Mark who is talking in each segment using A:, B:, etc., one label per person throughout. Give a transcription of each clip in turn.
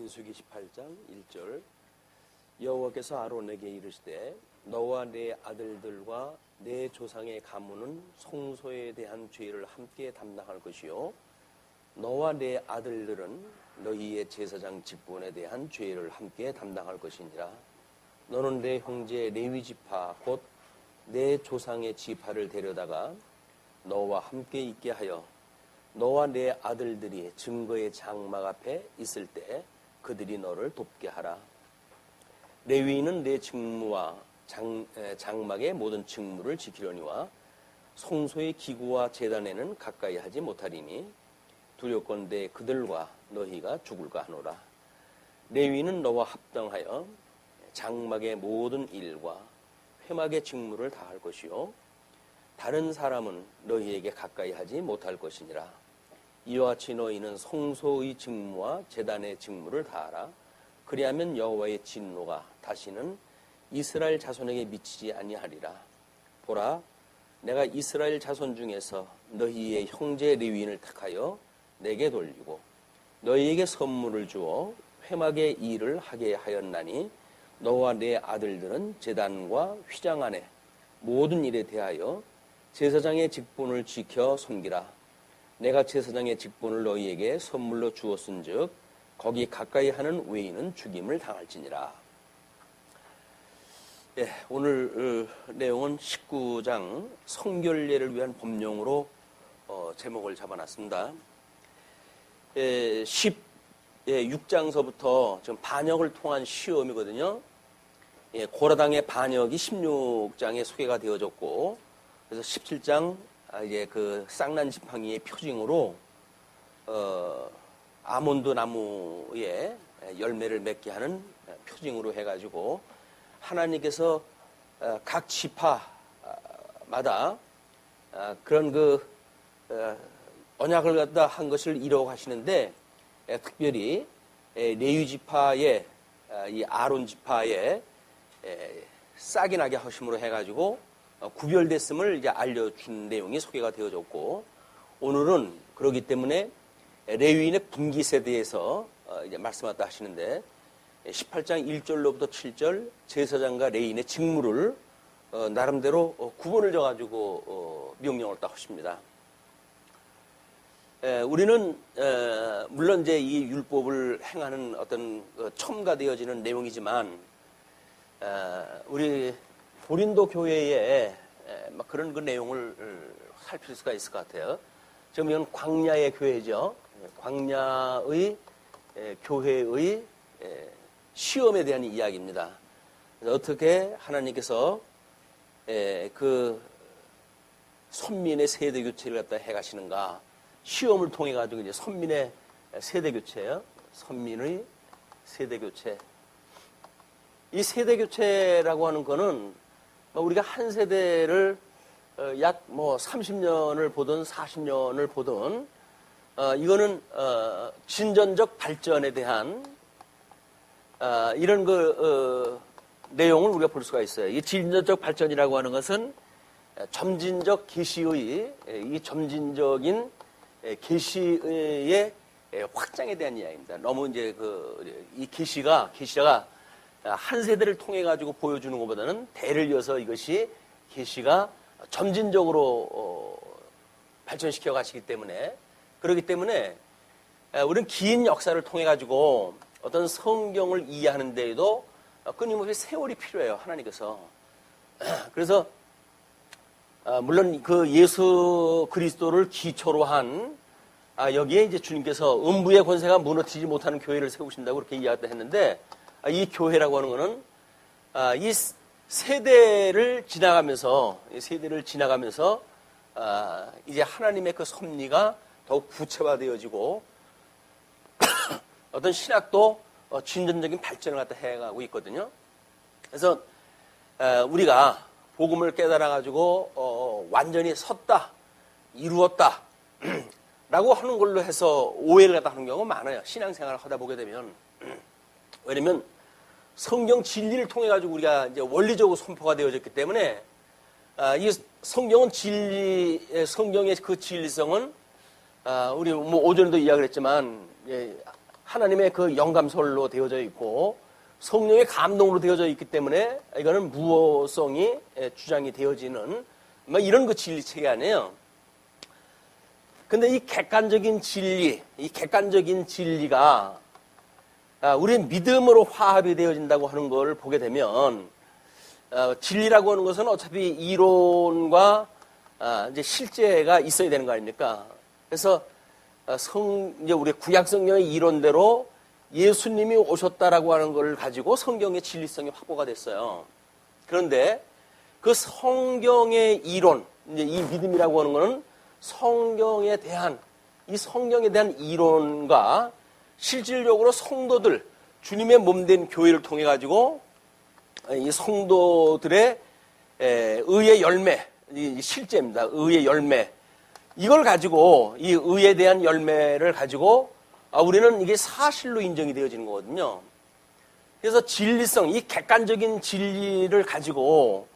A: 민수기 18장 1절 여호와께서 아론에게 이르시되 너와 네 아들들과 네 조상의 가문은 성소에 대한 죄를 함께 담당할 것이요 너와 네 아들들은 너희의 제사장 직분에 대한 죄를 함께 담당할 것이니라. 너는 내 형제 레위 지파 곧 내 조상의 지파를 데려다가 너와 함께 있게 하여 너와 내 아들들이 증거의 장막 앞에 있을 때 그들이 너를 돕게 하라. 레위인은 내 직무와 장막의 모든 직무를 지키려니와 성소의 기구와 제단에는 가까이 하지 못하리니 두렵건대 그들과 너희가 죽을까 하노라. 레위인은 너와 합당하여 장막의 모든 일과 회막의 직무를 다할 것이요 다른 사람은 너희에게 가까이 하지 못할 것이니라. 이와 같이 너희는 성소의 직무와 제단의 직무를 다하라. 그리하면 여호와의 진노가 다시는 이스라엘 자손에게 미치지 아니하리라. 보라, 내가 이스라엘 자손 중에서 너희의 형제 레위인을 택하여 내게 돌리고 너희에게 선물을 주어 회막의 일을 하게 하였나니 너와 네 아들들은 제단과 휘장 안에 모든 일에 대하여 제사장의 직분을 지켜 섬기라. 내가 제사장의 직분을 너희에게 선물로 주었은즉 거기 가까이 하는 외인은 죽임을 당할지니라. 오늘 내용은 19장 성결례를 위한 법령으로 제목을 잡아놨습니다. 16장서부터 지금 반역을 통한 시험이거든요. 고라당의 반역이 16장에 소개가 되어졌고, 그래서 17장 이제 그 쌍난 지팡이의 표징으로 아몬드 나무에 열매를 맺게 하는 표징으로 해가지고 하나님께서 각 지파마다 그런 그 언약을 갖다 한 것을 이루어 가시는데, 특별히 레위 지파의 이 아론 지파의 싹이 나게 하심으로 해가지고 구별됐음을 이제 알려준 내용이 소개가 되어졌고, 오늘은 그러기 때문에 레위인의 분기 세대에서 이제 말씀하다 하시는데 18장 1절로부터 7절 제사장과 레위인의 직무를 나름대로 구분을 져가지고 명령을 딱 하십니다. 우리는 물론 이제 이 율법을 행하는 어떤 첨가되어지는 내용이지만 우리 고린도 교회에 막 그런 그 내용을 살필 수가 있을 것 같아요. 지금 이건 광야의 교회죠. 광야의 교회의 시험에 대한 이야기입니다. 그래서 어떻게 하나님께서 그 선민의 세대 교체를 갖다 해가시는가? 시험을 통해 가지고 이제 선민의 세대 교체예요. 선민의 세대 교체. 이 세대 교체라고 하는 거는 우리가 한 세대를 약 30년을 보든 40년을 보든 이거는 진전적 발전에 대한 이런 그 내용을 우리가 볼 수가 있어요. 이 진전적 발전이라고 하는 것은 점진적 계시의 이 점진적인 계시의 확장에 대한 이야기입니다. 너무 이제 이 계시가 한 세대를 통해 가지고 보여주는 것보다는 대를 이어서 이것이 계시가 점진적으로 발전시켜 가시기 때문에, 그렇기 때문에 우리는 긴 역사를 통해 가지고 어떤 성경을 이해하는 데에도 끊임없이 세월이 필요해요, 하나님께서. 그래서 물론 그 예수 그리스도를 기초로 한 여기에 이제 주님께서 음부의 권세가 무너지지 못하는 교회를 세우신다고 그렇게 이야기했다 했는데, 이 교회라고 하는 것은 이 세대를 지나가면서 이제 하나님의 그 섭리가 더욱 구체화되어지고 어떤 신학도 진전적인 발전을 갖다 해가고 있거든요. 그래서 우리가 복음을 깨달아가지고 완전히 섰다, 이루었다 라고 하는 걸로 해서 오해를 갖다 하는 경우가 많아요. 신앙생활을 하다 보게 되면. 왜냐면 성경 진리를 통해 가지고 우리가 이제 원리적으로 선포가 되어졌기 때문에 이 성경은 성경의 그 진리성은 우리 오전에도 이야기를 했지만 하나님의 그 영감설로 되어져 있고 성령의 감동으로 되어져 있기 때문에 이거는 무호성이 주장이 되어지는 뭐 이런 그 진리체계 아니에요. 근데 이 객관적인 진리가 우리의 믿음으로 화합이 되어진다고 하는 걸 보게 되면 진리라고 하는 것은 어차피 이론과 이제 실제가 있어야 되는 거 아닙니까? 그래서 이제 우리 구약 성경의 이론대로 예수님이 오셨다라고 하는 걸 가지고 성경의 진리성이 확보가 됐어요. 그런데 그 성경의 이론, 이제 이 믿음이라고 하는 것은 성경에 대한 이론과 실질적으로 성도들, 주님의 몸된 교회를 통해 가지고 이 성도들의 의의 열매, 이 실제입니다. 의의 열매. 이걸 가지고, 이 의에 대한 열매를 가지고 우리는 이게 사실로 인정이 되어지는 거거든요. 그래서 진리성, 이 객관적인 진리를 가지고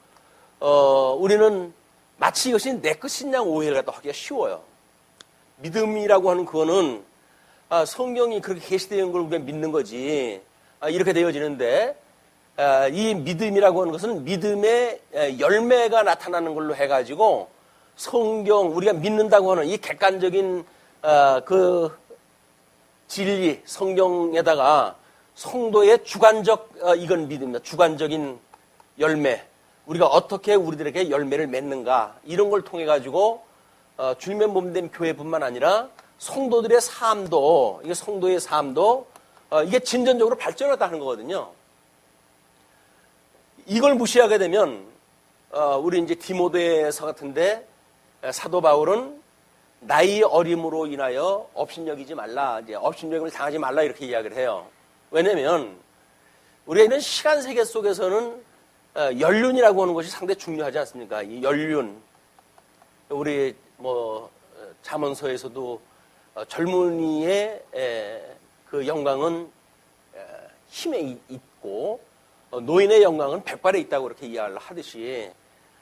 A: 우리는 마치 이것이 내 것인 양 오해를 갖다 하기가 쉬워요. 믿음이라고 하는 그거는 성경이 그렇게 계시되어 있는 걸 우리가 믿는 거지. 이렇게 되어지는데 이 믿음이라고 하는 것은 믿음의 열매가 나타나는 걸로 해가지고 성경, 우리가 믿는다고 하는 이 객관적인 그 진리, 성경에다가 성도의 주관적, 이건 믿음입니다. 주관적인 열매. 우리가 어떻게 우리들에게 열매를 맺는가. 이런 걸 통해가지고 주님의 몸된 교회뿐만 아니라 성도들의 삶도, 이게 성도의 삶도 이게 진전적으로 발전하다 하는 거거든요. 이걸 무시하게 되면 우리 이제 디모데서 같은데 사도 바울은 나이 어림으로 인하여 업신여기지 말라, 이제 업신여김을 당하지 말라 이렇게 이야기를 해요. 왜냐면 우리가 있는 시간 세계 속에서는 연륜이라고 하는 것이 상당히 중요하지 않습니까? 이 연륜, 우리 뭐 잠언서에서도 젊은이의 그 영광은 힘에 있고 노인의 영광은 백발에 있다고 그렇게 이야기를 하듯이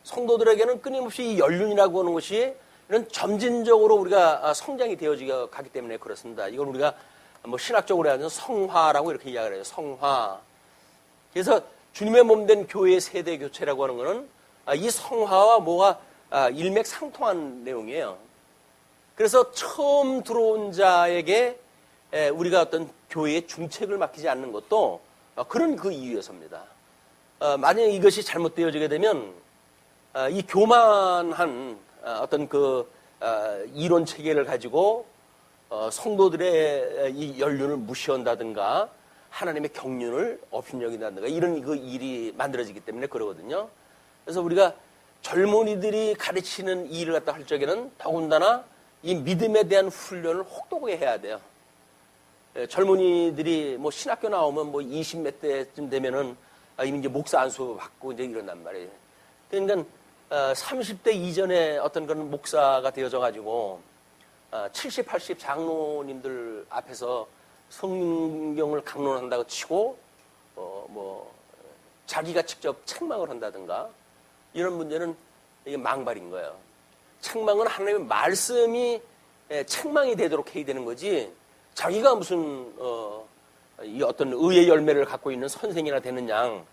A: 성도들에게는 끊임없이 이 연륜이라고 하는 것이 이런 점진적으로 우리가 성장이 되어지게 가기 때문에 그렇습니다. 이걸 우리가 뭐 신학적으로 하는 성화라고 이렇게 이야기를 해요. 성화. 그래서 주님의 몸된 교회의 세대 교체라고 하는 것은 이 성화와 뭐가 일맥상통한 내용이에요. 그래서 처음 들어온 자에게 우리가 어떤 교회의 중책을 맡기지 않는 것도 그런 그 이유에서입니다. 만약에 이것이 잘못되어지게 되면 이 교만한 어떤 그 이론 체계를 가지고 성도들의 이 연륜을 무시한다든가 하나님의 경륜을 업신여긴다든가 이런 그 일이 만들어지기 때문에 그러거든요. 그래서 우리가 젊은이들이 가르치는 일을 갖다 할 적에는 더군다나 이 믿음에 대한 훈련을 혹독하게 해야 돼요. 젊은이들이 뭐 신학교 나오면 뭐 20 몇 대쯤 되면은 이미 이제 목사 안수 받고 이제 이런단 말이에요. 그러니까 30대 이전에 어떤 그런 목사가 되어져 가지고 70, 80 장로님들 앞에서 성경을 강론한다고 치고 뭐 자기가 직접 책망을 한다든가 이런 문제는 이게 망발인 거예요. 책망은 하나님의 말씀이 책망이 되도록 해야 되는 거지 자기가 무슨 이 어떤 의의 열매를 갖고 있는 선생이나 되는 양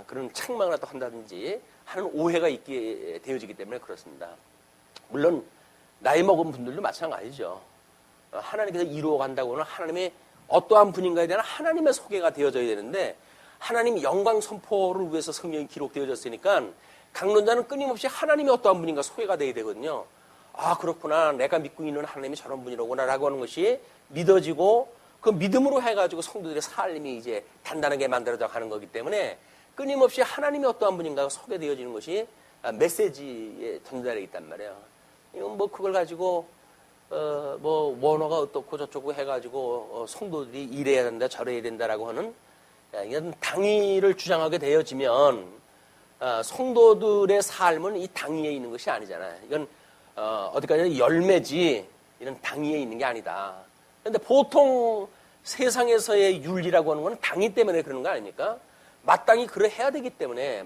A: 그런 책망을 또 한다든지 하는 오해가 있게 되어지기 때문에 그렇습니다. 물론 나이 먹은 분들도 마찬가지죠. 하나님께서 이루어간다고 하는 하나님의 어떠한 분인가에 대한 하나님의 소개가 되어져야 되는데 하나님 영광 선포를 위해서 성경이 기록되어졌으니까 강론자는 끊임없이 하나님이 어떠한 분인가 소개가 돼야 되거든요. 아 그렇구나, 내가 믿고 있는 하나님이 저런 분이로구나 라고 하는 것이 믿어지고 그 믿음으로 해가지고 성도들의 삶이 이제 단단하게 만들어져 가는 거기 때문에 끊임없이 하나님이 어떠한 분인가가 소개되어지는 것이 메시지에 전달되어 있단 말이에요. 이건 뭐 그걸 가지고 뭐 원어가 어떻고 저쩌고 해가지고 성도들이 이래야 된다 저래야 된다라고 하는 이런 당위를 주장하게 되어지면 성도들의 삶은 이 당위에 있는 것이 아니잖아요. 이건 어디까지나 열매지 이런 당위에 있는 게 아니다. 그런데 보통 세상에서의 윤리라고 하는 건 당위 때문에 그러는 거 아닙니까? 마땅히 그래야 되기 때문에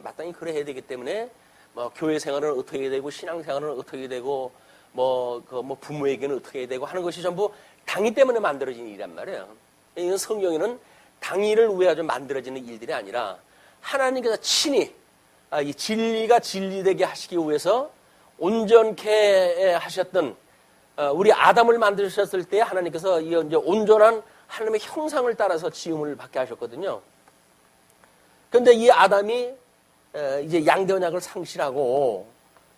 A: 뭐 교회 생활은 어떻게 해야 되고 신앙 생활은 어떻게 되고 뭐 부모에게는 어떻게 해야 되고 하는 것이 전부 당위 때문에 만들어진 일이란 말이에요. 이건 성경에는 당일을 위하여 만들어지는 일들이 아니라 하나님께서 친히 이 진리가 진리되게 하시기 위해서 온전케 하셨던 우리 아담을 만드셨을 때 하나님께서 이제 온전한 하나님의 형상을 따라서 지음을 받게 하셨거든요. 그런데 이 아담이 이제 양대 언약을 상실하고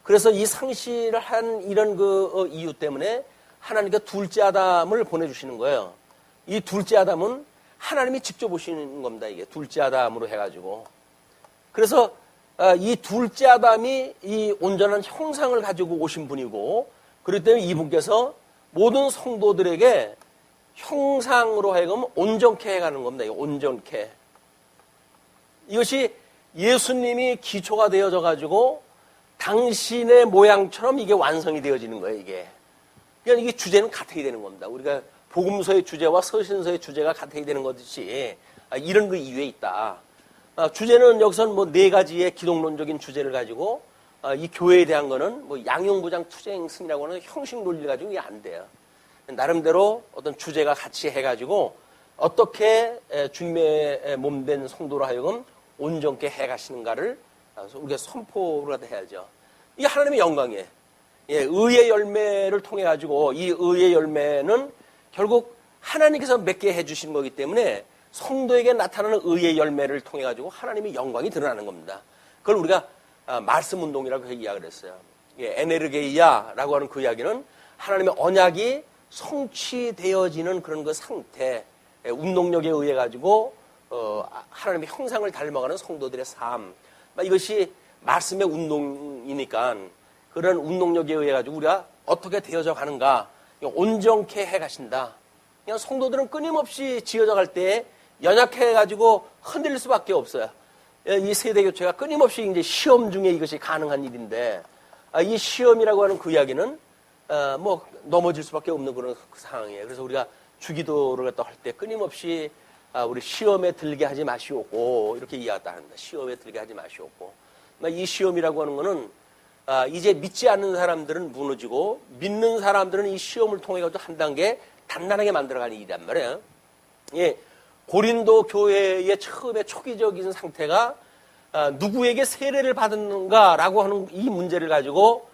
A: 그래서 이 상실을 한 이런 그 이유 때문에 하나님께서 둘째 아담을 보내주시는 거예요. 이 둘째 아담은 하나님이 직접 오시는 겁니다. 이게 둘째 아담으로 해가지고. 그래서 이 둘째 아담이 이 온전한 형상을 가지고 오신 분이고 그렇기 때문에 이분께서 모든 성도들에게 형상으로 하여금 온전케 해가는 겁니다. 온전케. 이것이 예수님이 기초가 되어져 가지고 당신의 모양처럼 이게 완성이 되어지는 거예요. 이게. 그러니까 이게 주제는 같아야 되는 겁니다. 우리가 복음서의 주제와 서신서의 주제가 같아야 되는 것이지 이런 그 이유에 있다. 주제는 여기서는 뭐 네 가지의 기독론적인 주제를 가지고 이 교회에 대한 거는 뭐 양용부장 투쟁 승이라고 하는 형식 논리를 가지고 이게 안 돼요. 나름대로 어떤 주제가 같이 해가지고 어떻게 주님의 몸된 성도로 하여금 온전케 해가시는가를 우리가 선포를 해야죠. 이게 하나님의 영광이에요. 예, 의의 열매를 통해 가지고 이 의의 열매는 결국 하나님께서 맺게 해주신 거기 때문에 성도에게 나타나는 의의 열매를 통해 가지고 하나님의 영광이 드러나는 겁니다. 그걸 우리가 말씀 운동이라고 이야기를 했어요. 예, 에네르게이아라고 하는 그 이야기는 하나님의 언약이 성취되어지는 그런 그 상태, 운동력에 의해 가지고 하나님의 형상을 닮아가는 성도들의 삶. 이것이 말씀의 운동이니까 그런 운동력에 의해 가지고 우리가 어떻게 되어져 가는가 온전케 해가신다. 그냥 성도들은 끊임없이 지어져 갈 때 연약해 가지고 흔들릴 수밖에 없어요. 이 세대 교체가 끊임없이 이제 시험 중에 이것이 가능한 일인데 이 시험이라고 하는 그 이야기는 뭐 넘어질 수밖에 없는 그런 상황이에요. 그래서 우리가 주기도를 갖다 할 때 끊임없이 우리 시험에 들게 하지 마시옵고 이렇게 이야기했다 합니다. 시험에 들게 하지 마시옵고. 이 시험이라고 하는 거는 이제 믿지 않는 사람들은 무너지고 믿는 사람들은 이 시험을 통해 가지고 한 단계 단단하게 만들어가는 일이란 말이에요. 예, 고린도 교회의 처음에 초기적인 상태가 누구에게 세례를 받았는가라고 하는 이 문제를 가지고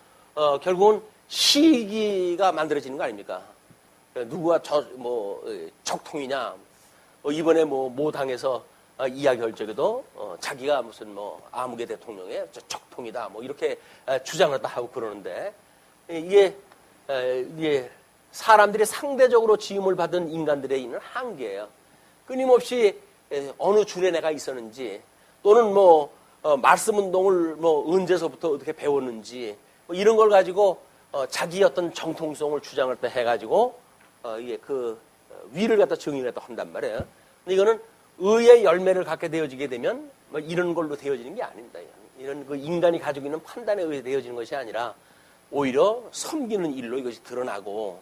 A: 결국은 시기가 만들어지는 거 아닙니까? 누구가 적통이냐? 이번에 모 당에서 이야기할 적에도 자기가 무슨 아무개 대통령의 적통이다 이렇게 주장을 다 하고 그러는데 이게 사람들이 상대적으로 지음을 받은 인간들의 있는 한계예요. 끊임없이 어느 줄에 내가 있었는지 또는 말씀 운동을 언제서부터 어떻게 배웠는지 이런 걸 가지고 자기 어떤 정통성을 주장을 또 해가지고 이게 그 위를 갖다 정의를 또 한단 말이에요. 근데 이거는 의의 열매를 갖게 되어지게 되면 이런 걸로 되어지는 게 아닙니다. 이런 그 인간이 가지고 있는 판단에 의해 되어지는 것이 아니라 오히려 섬기는 일로 이것이 드러나고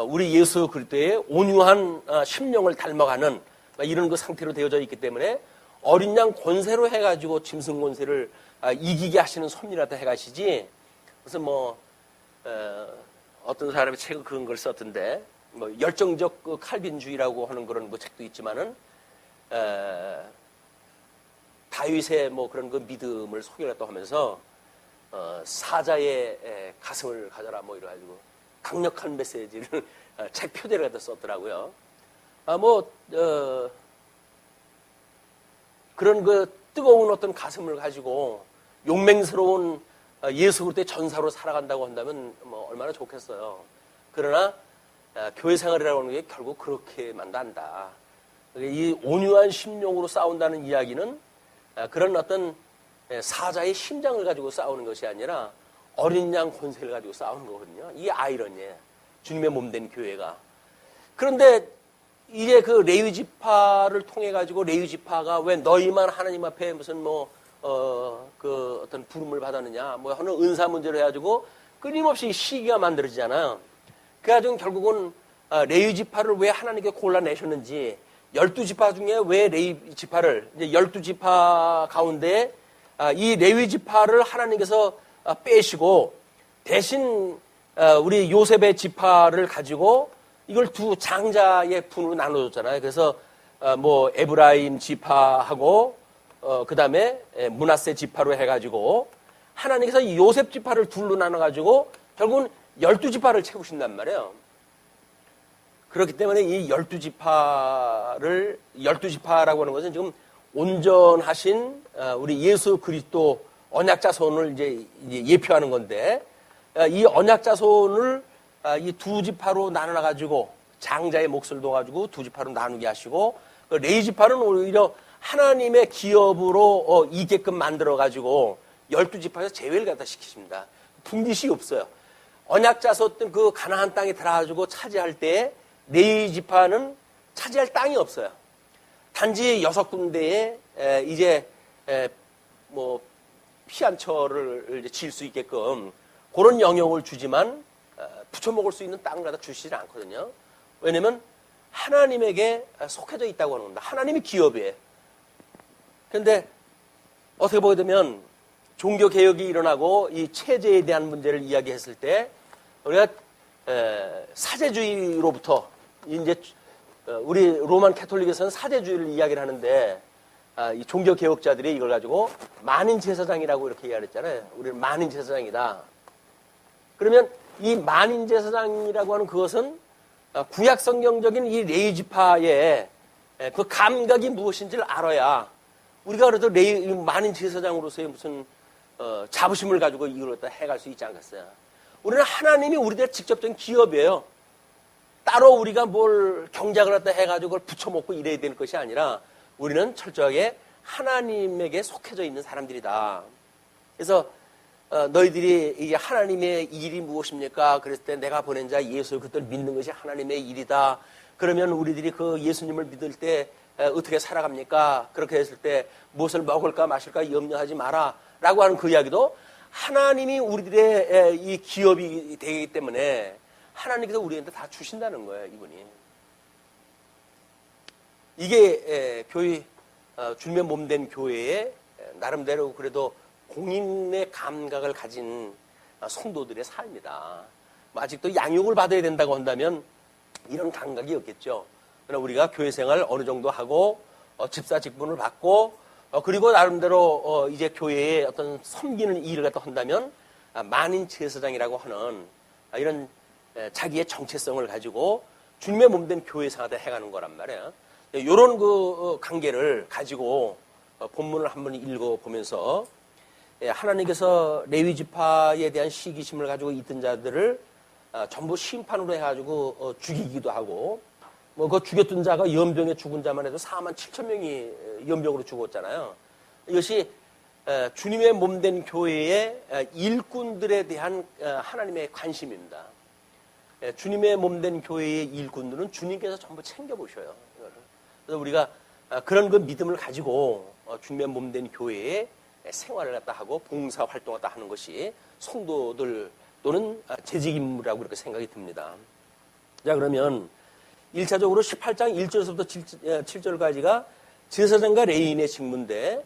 A: 우리 예수 그리스도의 온유한 심령을 닮아가는 이런 그 상태로 되어져 있기 때문에 어린 양 권세로 해가지고 짐승 권세를 이기게 하시는 섭리라도 해가시지. 그래서 어떤 사람이 책을 그런 걸 썼던데 열정적 그 칼빈주의라고 하는 그런 그 책도 있지만은 다윗의 그런 그 믿음을 소개를 또 하면서 사자의 가슴을 가져라 이래가지고 강력한 메시지를 책 표제를 갖다 썼더라고요. 그런 그 뜨거운 어떤 가슴을 가지고 용맹스러운 예수 그리스도의 전사로 살아간다고 한다면 얼마나 좋겠어요. 그러나 교회 생활이라고 하는 게 결국 그렇게만도 한다. 이 온유한 심령으로 싸운다는 이야기는 그런 어떤 사자의 심장을 가지고 싸우는 것이 아니라 어린 양 권세를 가지고 싸우는 거거든요. 이게 아이러니예요. 주님의 몸된 교회가. 그런데 이제 그 레위 지파를 통해 가지고 레위 지파가 왜 너희만 하나님 앞에 무슨 그 어떤 부름을 받았느냐 하는 은사 문제를 해가지고 끊임없이 시기가 만들어지잖아요. 그래가지고 결국은 레위 지파를 왜 하나님께 골라내셨는지 12지파 중에 왜 레위 지파를 이제 12지파 가운데 이 레위 지파를 하나님께서 빼시고 대신 우리 요셉의 지파를 가지고 이걸 두 장자의 분으로 나눠줬잖아요. 그래서 뭐 에브라임 지파하고 그다음에 므낫세 지파로 해가지고 하나님께서 요셉 지파를 둘로 나눠가지고 결국은 12지파를 채우신단 말이에요. 그렇기 때문에 이 12지파라고 하는 것은 지금 온전하신 우리 예수 그리스도 언약자손을 이제 예표하는 건데, 이 언약자손을 이 두 지파로 나눠가지고 장자의 몫을 둬가지고 두 지파로 나누게 하시고, 레위 지파는 오히려 하나님의 기업으로 이게끔 만들어가지고 12지파에서 제외를 갖다 시키십니다. 분깃이 없어요. 언약자손 그 가나안 땅에 들어가지고 차지할 때 레위 지파는 차지할 땅이 없어요. 단지 6군데에 이제 뭐 피안처를 지을 수 있게끔 그런 영역을 주지만 부쳐먹을 수 있는 땅을 갖다 주시지 않거든요. 왜냐면 하나님에게 속해져 있다고 하는 겁니다. 하나님이 기업이에요. 그런데 어떻게 보게 되면 종교개혁이 일어나고 이 체제에 대한 문제를 이야기했을 때 우리가 사제주의로부터 이제 우리 로만 캐톨릭에서는 사제주의를 이야기를 하는데, 이 종교개혁자들이 이걸 가지고 만인제사장이라고 이렇게 이야기했잖아요. 우리는 만인제사장이다. 그러면 이 만인제사장이라고 하는 그것은 구약성경적인 이 레위지파의 그 감각이 무엇인지를 알아야 우리가 그래도 만인제사장으로서의 무슨 자부심을 가지고 이걸 갖다 해갈 수 있지 않겠어요. 우리는 하나님이 우리들 직접적인 기업이에요. 따로 우리가 뭘 경작을 갖다 해가지고 그걸 부쳐먹고 이래야 되는 것이 아니라 우리는 철저하게 하나님에게 속해져 있는 사람들이다. 그래서 너희들이 이게 하나님의 일이 무엇입니까? 그랬을 때 내가 보낸 자 예수 그들을 믿는 것이 하나님의 일이다. 그러면 우리들이 그 예수님을 믿을 때 어떻게 살아갑니까? 그렇게 했을 때 무엇을 먹을까 마실까 염려하지 마라 라고 하는 그 이야기도 하나님이 우리들의 이 기업이 되기 때문에 하나님께서 우리한테 다 주신다는 거예요, 이분이. 이게 교회, 주님의 몸된 교회의 나름대로 그래도 공인의 감각을 가진 성도들의 삶이다. 뭐 아직도 양육을 받아야 된다고 한다면 이런 감각이 없겠죠. 그러나 우리가 교회 생활 어느 정도 하고 집사 직분을 받고 그리고 나름대로 이제 교회에 어떤 섬기는 일을 갖다 한다면 만인 제사장이라고 하는 이런 자기의 정체성을 가지고 주님의 몸된 교회 생활을 해가는 거란 말이에요. 이런 그 관계를 가지고 본문을 한번 읽어보면서 하나님께서 레위 지파에 대한 시기심을 가지고 있던 자들을 전부 심판으로 해가지고 죽이기도 하고, 뭐 그 죽였던 자가 연병에 죽은 자만 해도 47,000명이 연병으로 죽었잖아요. 이것이 주님의 몸된 교회의 일꾼들에 대한 하나님의 관심입니다. 주님의 몸된 교회의 일꾼들은 주님께서 전부 챙겨보셔요. 그래서 우리가 그런 그 믿음을 가지고 주님의 몸된 교회에 생활을 갖다 하고 봉사 활동을 갖다 하는 것이 성도들 또는 재직임무라고 그렇게 생각이 듭니다. 자, 그러면 1차적으로 18장 1절에서부터 7절까지가 제사장과 레위인의 직무인데,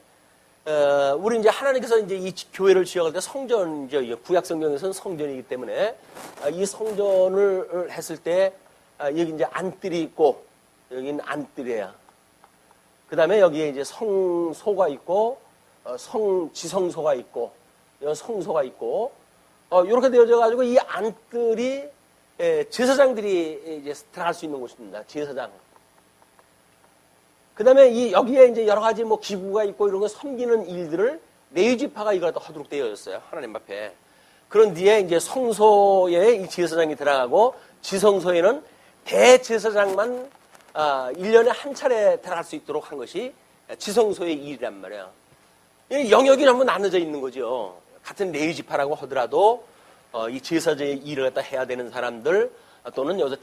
A: 우리 이제 하나님께서 이제 이 교회를 지어갈 때 성전이죠. 구약 성경에서는 성전이기 때문에 이 성전을 했을 때 여기 이제 안뜰이 있고, 여기는 안뜰이에요. 그 다음에 여기에 이제 성소가 있고, 지성소가 있고, 성소가 있고, 이렇게 되어져 가지고 이 안뜰이 제사장들이 이제 들어갈 수 있는 곳입니다. 제사장. 그 다음에 여기에 이제 여러 가지 뭐 기구가 있고 이런 거 섬기는 일들을 레위 지파가 이걸 또 하도록 되어 있어요. 하나님 앞에. 그런 뒤에 이제 성소에 이 제사장이 들어가고 지성소에는 대제사장만 1년에 한 차례 들어갈 수 있도록 한 것이 지성소의 일이란 말이에요. 영역이 전부 나눠져 있는 거죠. 같은 레위 지파라고 하더라도 이 제사장의 일을 갖다 해야 되는 사람들 또는 여기서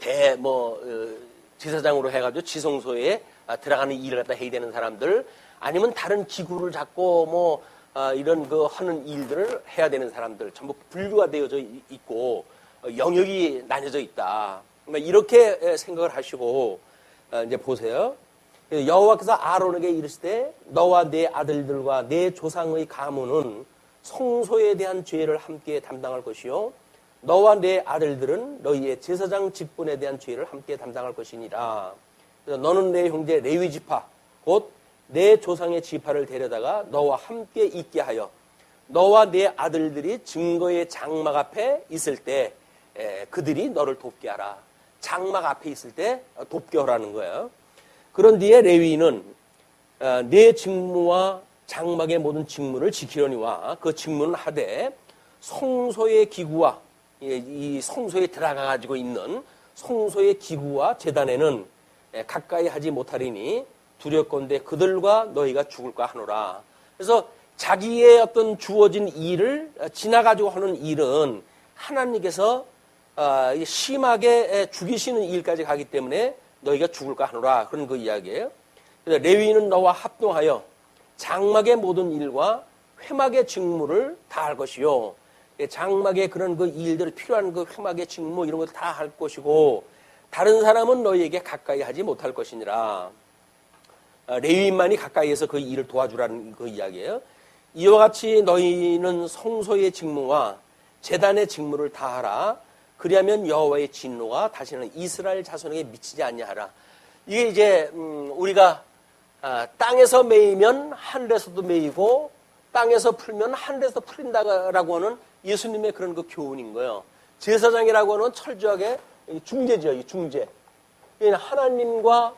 A: 제사장으로 해가지고 지성소에 들어가는 일을 갖다 해야 되는 사람들 아니면 다른 기구를 잡고 이런 그 하는 일들을 해야 되는 사람들 전부 분류가 되어져 있고 영역이 나뉘어져 있다. 이렇게 생각을 하시고 이제 보세요. 여호와께서 아론에게 이르실 때 너와 네 아들들과 네 조상의 가문은 성소에 대한 죄를 함께 담당할 것이요 너와 내 아들들은 너희의 제사장 직분에 대한 죄를 함께 담당할 것이니라. 그래서 너는 내 형제 레위 지파 곧 내 조상의 지파를 데려다가 너와 함께 있게 하여 너와 내 아들들이 증거의 장막 앞에 있을 때 그들이 너를 돕게 하라. 장막 앞에 있을 때 돕게 하라는 거예요. 그런 뒤에 레위인은 내 직무와 장막의 모든 직무를 지키려니와 그 직무는 하되 성소의 기구와 이 성소에 들어가 가지고 있는 성소의 기구와 제단에는 가까이 하지 못하리니 두렵건대 그들과 너희가 죽을까 하노라. 그래서 자기의 어떤 주어진 일을 지나가지고 하는 일은 하나님께서 심하게 죽이시는 일까지 가기 때문에 너희가 죽을까 하노라. 그런 그 이야기예요. 그래서 레위인은 너와 합동하여 장막의 모든 일과 회막의 직무를 다 할 것이요. 장막의 그런 그 일들 필요한 그 회막의 직무 이런 것을 다 할 것이고 다른 사람은 너희에게 가까이 하지 못할 것이니라. 레위인만이 가까이에서 그 일을 도와주라는 그 이야기예요. 이와 같이 너희는 성소의 직무와 제단의 직무를 다 하라. 그리하면 여호와의 진노가 다시는 이스라엘 자손에게 미치지 아니하라. 이게 이제 우리가 땅에서 매이면 하늘에서도 매이고 땅에서 풀면 하늘에서 풀린다라고 하는 예수님의 그런 그 교훈인 거예요. 제사장이라고 하는 철저하게 중재죠, 이 중재. 하나님과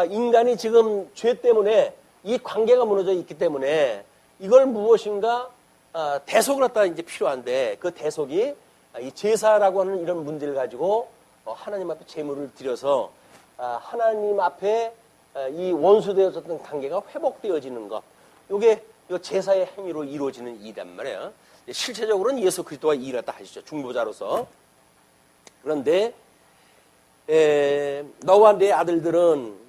A: 인간이 지금 죄 때문에 이 관계가 무너져 있기 때문에 이걸 무엇인가 대속을 갖다 이제 필요한데 그 대속이 이 제사라고 하는 이런 문제를 가지고 하나님 앞에 제물을 드려서 하나님 앞에 이 원수되어졌던 관계가 회복되어지는 것. 이게 제사의 행위로 이루어지는 일이란 말이에요. 실체적으로는 예수 그리스도가 이 일을 갖다 하시죠. 중보자로서. 그런데 너와 내 아들들은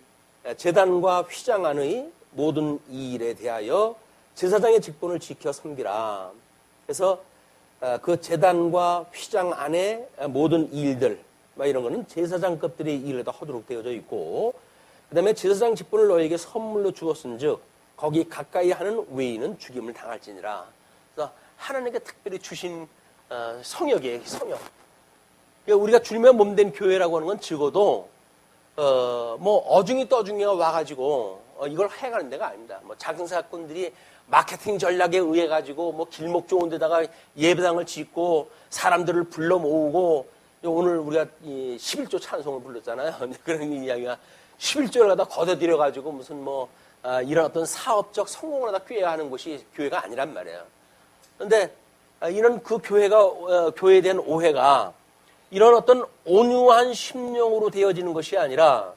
A: 제단과 휘장 안의 모든 이 일에 대하여 제사장의 직분을 지켜 섬기라. 그래서 그 제단과 휘장 안에 모든 일들 이런 거는 제사장급들의 일에다 하도록 되어져 있고 그 다음에 제사장 직분을 너에게 선물로 주었은즉 거기 가까이 하는 외인은 죽임을 당할지니라. 그래서 하나님께 특별히 주신 성역이에요. 성역. 그러니까 우리가 주님의 몸된 교회라고 하는 건 적어도 뭐 어중이 떠중이가 와가지고 이걸 해가는 데가 아닙니다. 뭐 작은 사건들이 마케팅 전략에 의해 가지고 뭐 길목 좋은 데다가 예배당을 짓고 사람들을 불러 모으고 오늘 우리가 이 11조 찬송을 불렀잖아요. 그런 이야기가 11조를 갖다 걷어들여 가지고 무슨 뭐 이런 어떤 사업적 성공을 갖다 꾀하는 곳이 교회가 아니란 말이에요. 그런데 이런 그 교회에 대한 오해가 이런 어떤 온유한 심령으로 되어지는 것이 아니라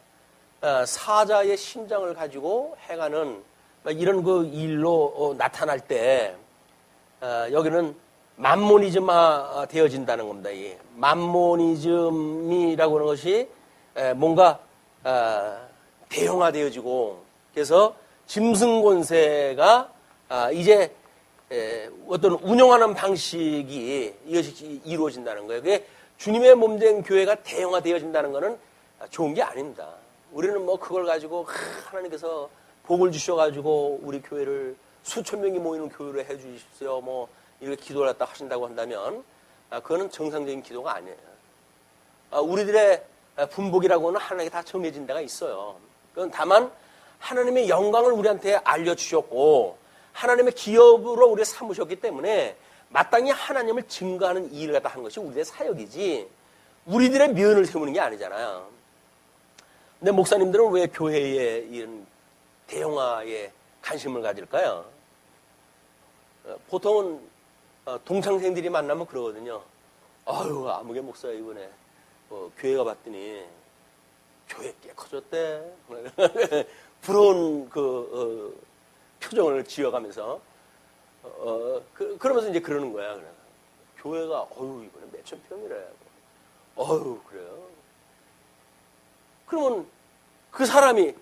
A: 사자의 심장을 가지고 해가는 이런 그 일로 나타날 때 여기는 맘모니즘화 되어진다는 겁니다. 이 맘모니즘이라고 하는 것이 뭔가 대형화되어지고 그래서 짐승권세가 이제 어떤 운영하는 방식이 이것이 이루어진다는 거예요. 그게 주님의 몸된 교회가 대형화되어진다는 것은 좋은 게 아닙니다. 우리는 뭐 그걸 가지고 하나님께서 복을 주셔가지고 우리 교회를 수천 명이 모이는 교회로 해주십시오. 뭐 이렇게 기도를 갖다 하신다고 한다면 그거는 정상적인 기도가 아니에요. 우리들의 분복이라고는 하나님께 다 정해진 데가 있어요. 그건 다만 하나님의 영광을 우리한테 알려주셨고 하나님의 기업으로 우리를 삼으셨기 때문에 마땅히 하나님을 증거하는 일을 갖다 한 것이 우리의 사역이지 우리들의 면을 세우는 게 아니잖아요. 근데 목사님들은 왜 교회에 이런 대형화에 관심을 가질까요? 보통은 동창생들이 만나면 그러거든요. 아유, 아무개 목사 이번에 교회가 봤더니 교회 꽤 커졌대. 부러운 표정을 지어가면서 그러면서 이제 그러는 거야. 그래. 교회가 이번에 몇천 평이래. 그래요. 그러면 그 사람이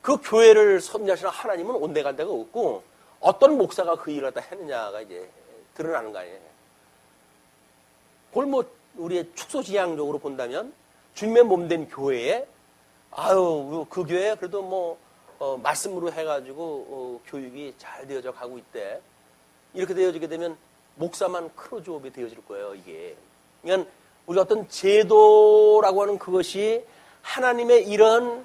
A: 그 교회를 섬기시는 하나님은 온데간 데가 없고 어떤 목사가 그 일을 다 했느냐가 이제 드러나는 거 아니에요. 그걸 뭐 우리의 축소지향적으로 본다면 주님의 몸된 교회에 그 교회 그래도 뭐 말씀으로 해가지고 교육이 잘 되어져 가고 있대. 이렇게 되어지게 되면 목사만 크로즈업이 되어질 거예요. 이게. 그러니까 우리가 어떤 제도라고 하는 그것이 하나님의 이런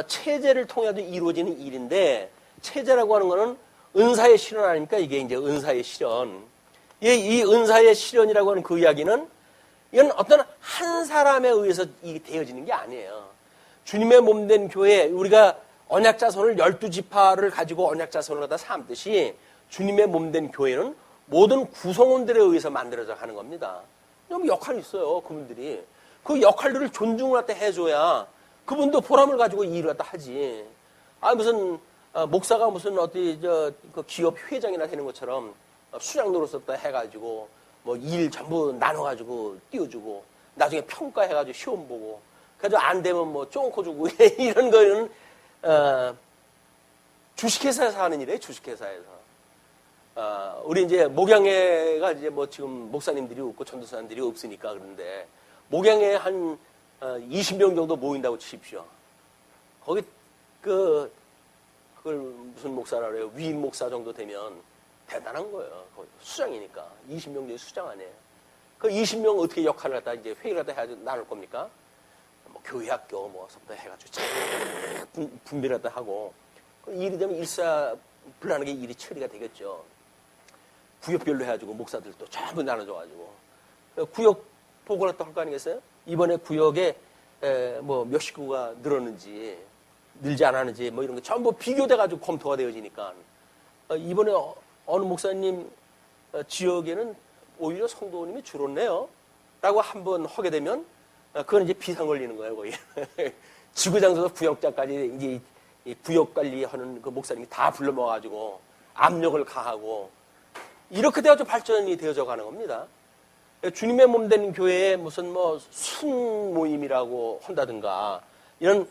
A: 체제를 통해서 이루어지는 일인데, 체제라고 하는 것은 은사의 실현 아닙니까? 이게 이제 은사의 실현. 이 은사의 실현이라고 하는 그 이야기는 이건 어떤 한 사람에 의해서 이게 되어지는 게 아니에요. 주님의 몸된 교회, 우리가 언약자손을 12지파를 가지고 언약자손을 갖다 삼듯이 주님의 몸된 교회는 모든 구성원들에 의해서 만들어져 가는 겁니다. 좀 역할이 있어요, 그분들이. 그 역할들을 존중을 갖다 해줘야 그분도 보람을 가지고 일을 갖다 하지. 무슨 목사가 무슨 어디 그 기업 회장이나 되는 것처럼 수장 노릇을 해가지고 뭐 일 전부 나눠가지고 띄워주고 나중에 평가해가지고 시험 보고 그래가지고 안 되면 뭐 쫑코 주고 이런 거는 주식회사에서 하는 일이에요. 주식회사에서. 우리 이제 목양회가 이제 뭐 지금 목사님들이 없고 전도사님들이 없으니까 그런데 목양회에 한 20명 정도 모인다고 치십시오. 거기 그걸 무슨 목사라 그래요? 위인 목사 정도 되면 대단한 거예요. 수장이니까. 20명 중에 수장 아니에요. 그 20명 어떻게 역할을 갖다 이제 회의를 갖다 해가지고 나눌 겁니까? 뭐 교회학교 뭐서부터 해가지고 쫙 분배를 갖다 하고 일이 되면 일사불란하게 일이 처리가 되겠죠. 구역별로 해가지고 목사들도 전부 나눠줘가지고 구역 보고를 또 할 거 아니겠어요? 이번에 구역에 뭐 몇 식구가 늘었는지 늘지 않았는지 뭐 이런 게 전부 비교돼가지고 검토가 되어지니까 이번에 어느 목사님 지역에는 오히려 성도님이 줄었네요. 라고 한번 하게 되면 그건 이제 비상 걸리는 거예요, 거기. 지구장소에서 구역장까지 이제 이 구역 관리하는 그 목사님이 다 불러 모아가지고 압력을 가하고 이렇게 되어서 발전이 되어져 가는 겁니다. 주님의 몸 된 교회에 무슨 뭐 순 모임이라고 한다든가 이런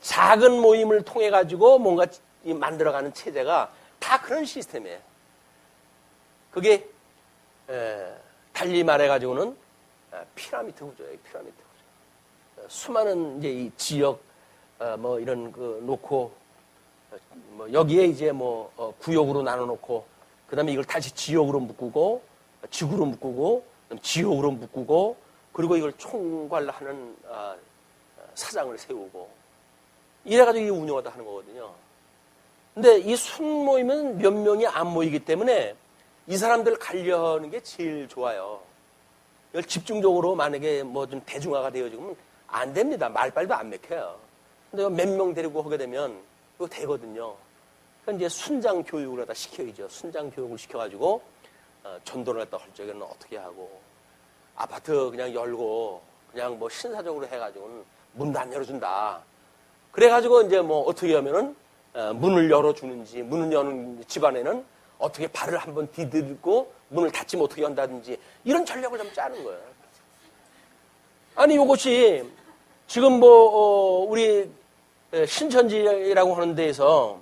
A: 작은 모임을 통해 가지고 뭔가 만들어가는 체제가 다 그런 시스템이에요. 그게 달리 말해가지고는 피라미드 구조예요. 피라미드 구조. 수많은 이제 이 지역 뭐 이런 그 놓고 뭐 여기에 이제 뭐 구역으로 나눠놓고 그다음에 이걸 다시 지역으로 묶고 지구로 묶고 지역으로 묶고 그리고 이걸 총괄하는 사장을 세우고 이래가지고 이 운영하다 하는 거거든요. 근데 이 순모임은 몇 명이 안 모이기 때문에 이 사람들 가려는 게 제일 좋아요. 이걸 집중적으로 만약에 뭐 좀 대중화가 되어지면 안 됩니다. 말빨도 안 맥혀요. 근데 몇 명 데리고 하게 되면 이거 되거든요. 그러니까 이제 순장 교육을 갖다 시켜야죠. 순장 교육을 시켜가지고 전도를 갖다 할 적에는 어떻게 하고 아파트 그냥 열고 그냥 뭐 신사적으로 해가지고는 문도 안 열어준다. 그래가지고 이제 뭐 어떻게 하면은 문을 열어주는지 문을 여는 집안에는 어떻게 발을 한번 디딜고 문을 닫지 못하게 한다든지 이런 전략을 좀 짜는 거예요. 아니 이것이 지금 뭐 우리 신천지라고 하는 데에서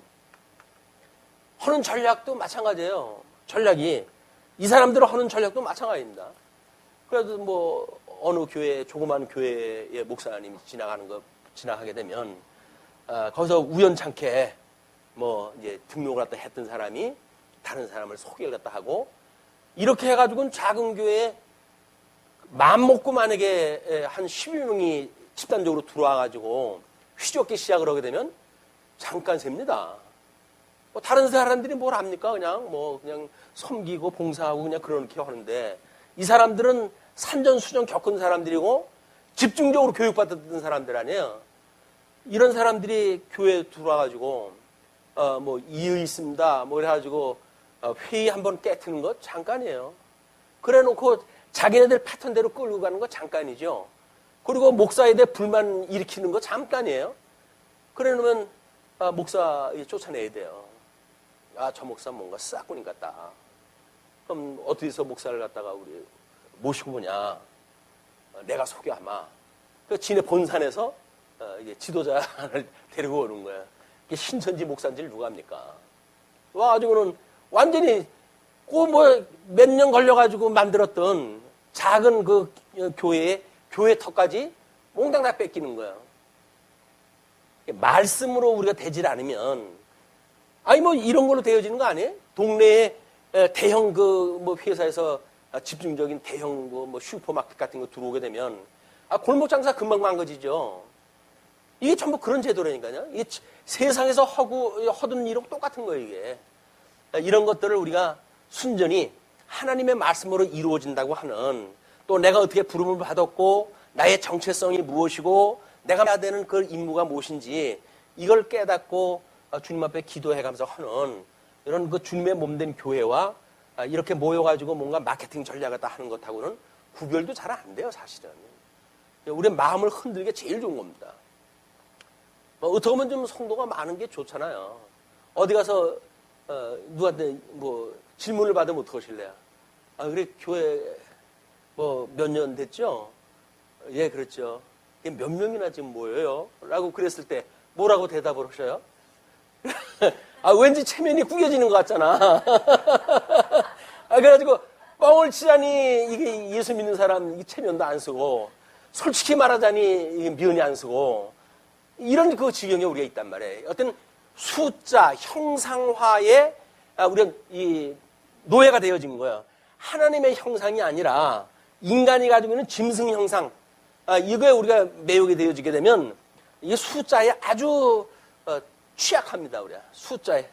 A: 하는 전략도 마찬가지예요. 전략이 이 사람들은 하는 전략도 마찬가지입니다. 그래도 뭐 어느 교회 조그만 교회의 목사님이 지나가게 되면 거기서 우연찮게 뭐 이제 등록을 갖다 했던 사람이 다른 사람을 소개를 갖다 하고 이렇게 해가지고는 작은 교회에 마음 먹고 만약에 한 11명이 집단적으로 들어와가지고 휘젓기 시작을 하게 되면 잠깐 셉니다. 뭐 다른 사람들이 뭘 합니까? 그냥 섬기고 봉사하고 그냥 그렇게 하는데 이 사람들은 산전수전 겪은 사람들이고 집중적으로 교육받았던 사람들 아니에요. 이런 사람들이 교회에 들어와가지고 뭐 이의 있습니다. 뭐 그래가지고 회의 한번 깨트는 거 잠깐이에요. 그래놓고 자기네들 패턴대로 끌고 가는 거 잠깐이죠. 그리고 목사에 대해 불만 일으키는 거 잠깐이에요. 그래놓으면 목사 쫓아내야 돼요. 저 목사 뭔가 싹군인 같다. 그럼 어디서 목사를 갖다가 우리 모시고 보냐. 내가 소개하마. 그 지네 본산에서 이게 지도자를 데리고 오는 거야. 이게 신천지 목사인지를 누가 합니까? 와가지고는 완전히 그 뭐 몇 년 걸려가지고 만들었던 작은 그 교회 턱까지 몽땅 다 뺏기는 거야. 말씀으로 우리가 되질 않으면 아니 뭐 이런 걸로 되어지는 거 아니에요? 동네에 대형 그 뭐 회사에서 집중적인 대형 뭐 슈퍼마켓 같은 거 들어오게 되면 골목 장사 금방 망가지죠. 이게 전부 그런 제도라니까요. 이게 세상에서 허든 일하고 똑같은 거예요, 이게. 이런 것들을 우리가 순전히 하나님의 말씀으로 이루어진다고 하는, 또 내가 어떻게 부름을 받았고 나의 정체성이 무엇이고 내가 해야 되는 그 임무가 무엇인지 이걸 깨닫고 주님 앞에 기도해가면서 하는 이런 그 주님의 몸된 교회와 이렇게 모여가지고 뭔가 마케팅 전략을 다 하는 것하고는 구별도 잘 안 돼요, 사실은. 우리의 마음을 흔들게 제일 좋은 겁니다. 어떻게 보면 좀 성도가 많은 게 좋잖아요. 어디 가서 누구한테 뭐 질문을 받으면 어떡하실래요? 그래, 교회 뭐 몇 년 됐죠? 예, 그렇죠. 몇 명이나 지금 모여요? 라고 그랬을 때 뭐라고 대답을 하셔요? 왠지 체면이 구겨지는 것 같잖아. 그래가지고 뻥을 치자니 이게 예수 믿는 사람 이게 체면도 안 쓰고, 솔직히 말하자니 이게 미연이 안 쓰고, 이런 그 지경에 우리가 있단 말이에요. 어떤 숫자, 형상화에 우리가 이 노예가 되어진 거예요. 하나님의 형상이 아니라 인간이 가지고 있는 짐승 형상, 이거에 우리가 매우게 되어지게 되면 이게 숫자에 아주 취약합니다. 우리가 숫자에.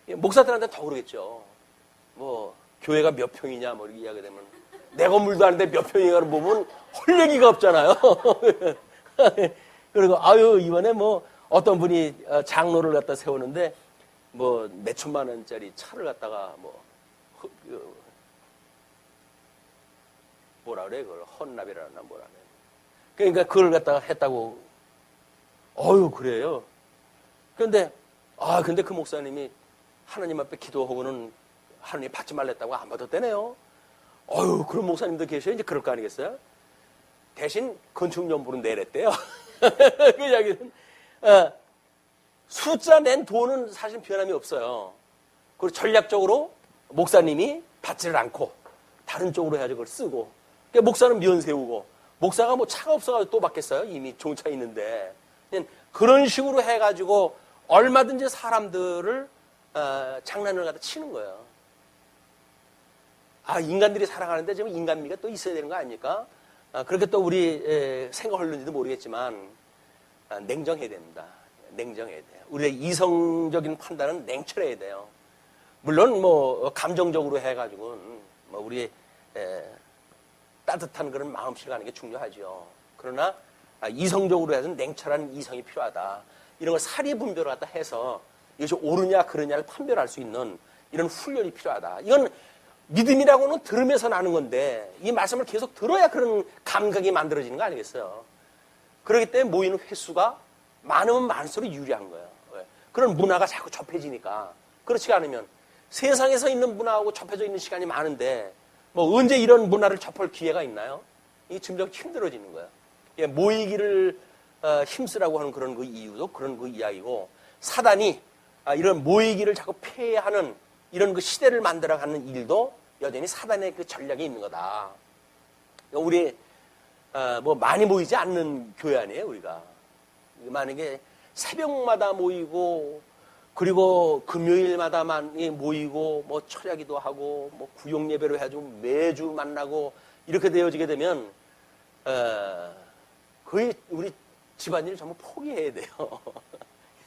A: 목사들한테 더 그러겠죠. 뭐 교회가 몇 평이냐 뭐 이렇게 이야기 되면 내 건물도 아닌데 몇 평이냐를 보면 헐 얘기가 없잖아요. 그리고 이번에 뭐 어떤 분이 장로를 갖다 세우는데 뭐 몇 천만 원짜리 차를 갖다가 뭐 뭐라 그래, 그걸 헌납이라나 뭐라 그래. 그러니까 그걸 갖다가 했다고. 그래요. 그런데 근데 그 목사님이 하나님 앞에 기도하고는 하나님 받지 말랬다고 안 받았대네요. 그런 목사님도 계셔요. 이제 그럴 거 아니겠어요? 대신 건축연부로 내랬대요. 그 이야기는 숫자 낸 돈은 사실 변함이 없어요. 그리고 전략적으로 목사님이 받지를 않고 다른 쪽으로 해가지고 그걸 쓰고, 그러니까 목사는 면 세우고, 목사가 뭐 차가 없어가지고 또 받겠어요? 이미 종차 있는데. 그냥 그런 식으로 해가지고 얼마든지 사람들을 장난을 갖다 치는 거예요. 인간들이 살아가는데 지금 인간미가 또 있어야 되는 거 아닙니까? 그렇게 또 우리 생각하는지도 모르겠지만 냉정해야 됩니다. 냉정해야 돼요. 우리의 이성적인 판단은 냉철해야 돼요. 물론 뭐 감정적으로 해가지고는 뭐 우리 따뜻한 그런 마음씨를 가는 게 중요하죠. 그러나 이성적으로 해서 냉철한 이성이 필요하다. 이런 걸 사리 분별을 갖다 해서 이것이 옳으냐 그러냐를 판별할 수 있는 이런 훈련이 필요하다. 이건 믿음이라고는 들으면서 나는 건데 이 말씀을 계속 들어야 그런 감각이 만들어지는 거 아니겠어요? 그렇기 때문에 모이는 횟수가 많으면 많을수록 유리한 거예요. 왜? 그런 문화가 자꾸 접해지니까. 그렇지 않으면 세상에서 있는 문화하고 접해져 있는 시간이 많은데 뭐 언제 이런 문화를 접할 기회가 있나요? 이게 점점 힘들어지는 거예요. 모이기를 힘쓰라고 하는 그런 그 이유도 그런 그 이야기고, 사단이 이런 모이기를 자꾸 폐해하는 이런 그 시대를 만들어가는 일도 여전히 사단의 그 전략이 있는 거다. 우리 뭐 많이 모이지 않는 교회 아니에요, 우리가. 만약에 새벽마다 모이고 그리고 금요일마다 모이고 뭐 철야기도 하고 뭐 구역 예배로 해가지고 매주 만나고 이렇게 되어지게 되면 거의 우리 집안일을 전부 포기해야 돼요.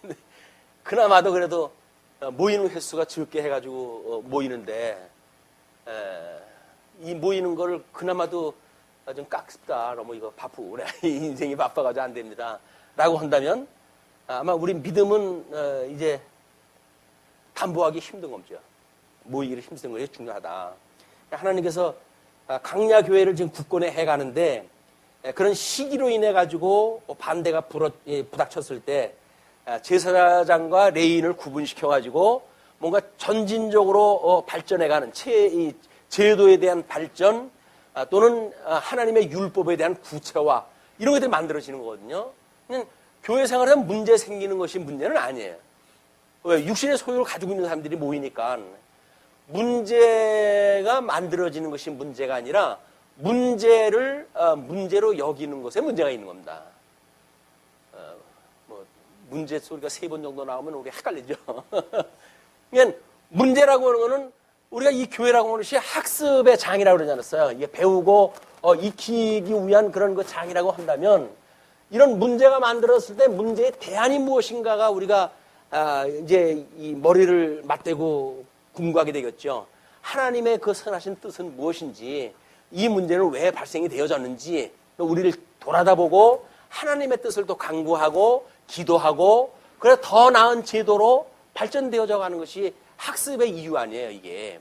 A: 근데 그나마도 그래도 모이는 횟수가 적게 해가지고 모이는데 이 모이는 걸 그나마도 좀 깎습다. 너무 이거 바쁘고 인생이 바빠가지고 안 됩니다. 라고 한다면 아마 우리 믿음은 이제 담보하기 힘든 거죠. 모이기를 힘쓰는 것이 중요하다. 하나님께서 강야교회를 지금 굳건히 해가는데 그런 시기로 인해 가지고 반대가 부닥쳤을 때 제사장과 레위인을 구분시켜 가지고 뭔가 전진적으로 발전해가는 제도에 대한 발전 또는 하나님의 율법에 대한 구체화 이런 것들이 만들어지는 거거든요. 그냥 교회 생활에 문제 생기는 것이 문제는 아니에요. 왜? 육신의 소유를 가지고 있는 사람들이 모이니까 문제가 만들어지는 것이 문제가 아니라 문제로 여기는 것에 문제가 있는 겁니다. 뭐 문제 소리가 3번 정도 나오면 우리 헷갈리죠. 그러니까 문제라고 하는 거는 우리가 이 교회라고 하는 것이 학습의 장이라고 그러지 않았어요. 이게 배우고 익히기 위한 그런 그 장이라고 한다면 이런 문제가 만들었을 때 문제의 대안이 무엇인가가 우리가 이제 이 머리를 맞대고 궁구하게 되겠죠. 하나님의 그 선하신 뜻은 무엇인지, 이 문제는 왜 발생이 되어졌는지 우리를 돌아다보고 하나님의 뜻을 또 강구하고 기도하고 그래 더 나은 제도로 발전되어져 가는 것이 학습의 이유 아니에요, 이게.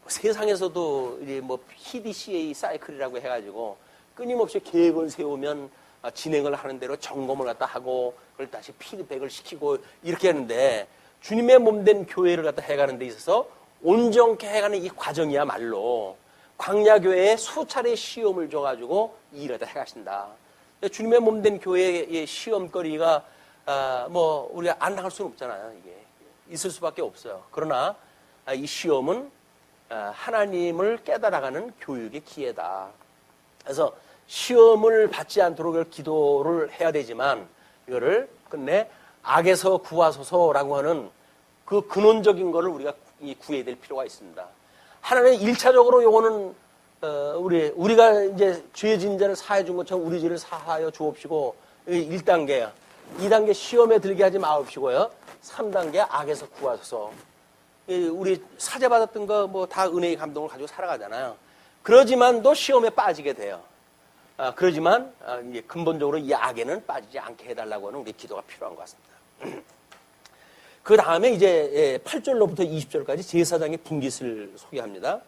A: 세상에서도 이제 뭐 PDCA 사이클이라고 해가지고 끊임없이 계획을 세우면 진행을 하는 대로 점검을 갖다 하고 그걸 다시 피드백을 시키고 이렇게 하는데, 주님의 몸된 교회를 갖다 해가는 데 있어서 온전케 해가는 이 과정이야말로 광야교회에 수차례 시험을 줘가지고 이 일을 갖다 해가신다. 주님의 몸된 교회의 시험거리가 뭐 우리가 안 당할 수는 없잖아요. 이게 있을 수밖에 없어요. 그러나 이 시험은 하나님을 깨달아가는 교육의 기회다. 그래서 시험을 받지 않도록 기도를 해야 되지만 이거를 끝내 악에서 구하소서라고 하는 그 근원적인 거를 우리가 구해야 될 필요가 있습니다. 하나님 1차적으로 요거는 우리가 이제 죄진 자를 사해 준 것처럼 우리 죄를 사하여 주옵시고 1단계야. 2단계 시험에 들게 하지 마옵시고요. 3단계 악에서 구하소서. 우리 사죄받았던 거 뭐 다 은혜의 감동을 가지고 살아가잖아요. 그러지만도 시험에 빠지게 돼요. 그러지만 이제 근본적으로 이 악에는 빠지지 않게 해달라고 하는 우리 기도가 필요한 것 같습니다. 그 다음에 이제 8절로부터 20절까지 제사장의 분깃을 소개합니다.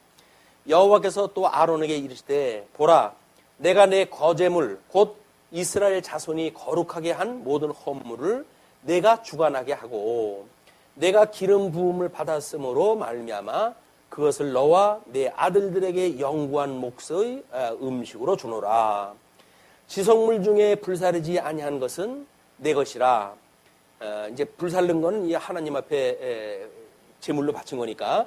A: 여호와께서 또 아론에게 이르시되 보라, 내가 내 거제물 곧 이스라엘 자손이 거룩하게 한 모든 헌물을 내가 주관하게 하고 내가 기름 부음을 받았으므로 말미암아 그것을 너와 내 아들들에게 영구한 몫의 음식으로 주노라. 지성물 중에 불사르지 아니한 것은 내 것이라. 이제 불살른 거는 이 하나님 앞에 제물로 바친 거니까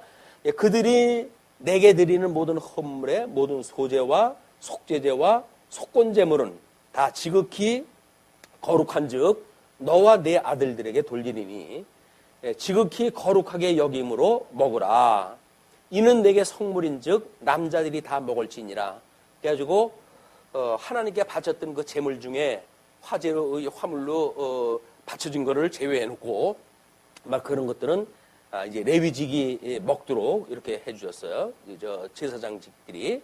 A: 그들이 내게 드리는 모든 헌물의 모든 소제와 속제제와 속건제물은 다 지극히 거룩한즉 너와 내 아들들에게 돌리리니 지극히 거룩하게 여김으로 먹으라. 이는 내게 성물인즉 남자들이 다 먹을지니라. 그래가지고 하나님께 바쳤던 그 제물 중에 화물로 바쳐진 거를 제외해놓고 막 그런 것들은 이제 레위직이 먹도록 이렇게 해주셨어요. 저 제사장직들이.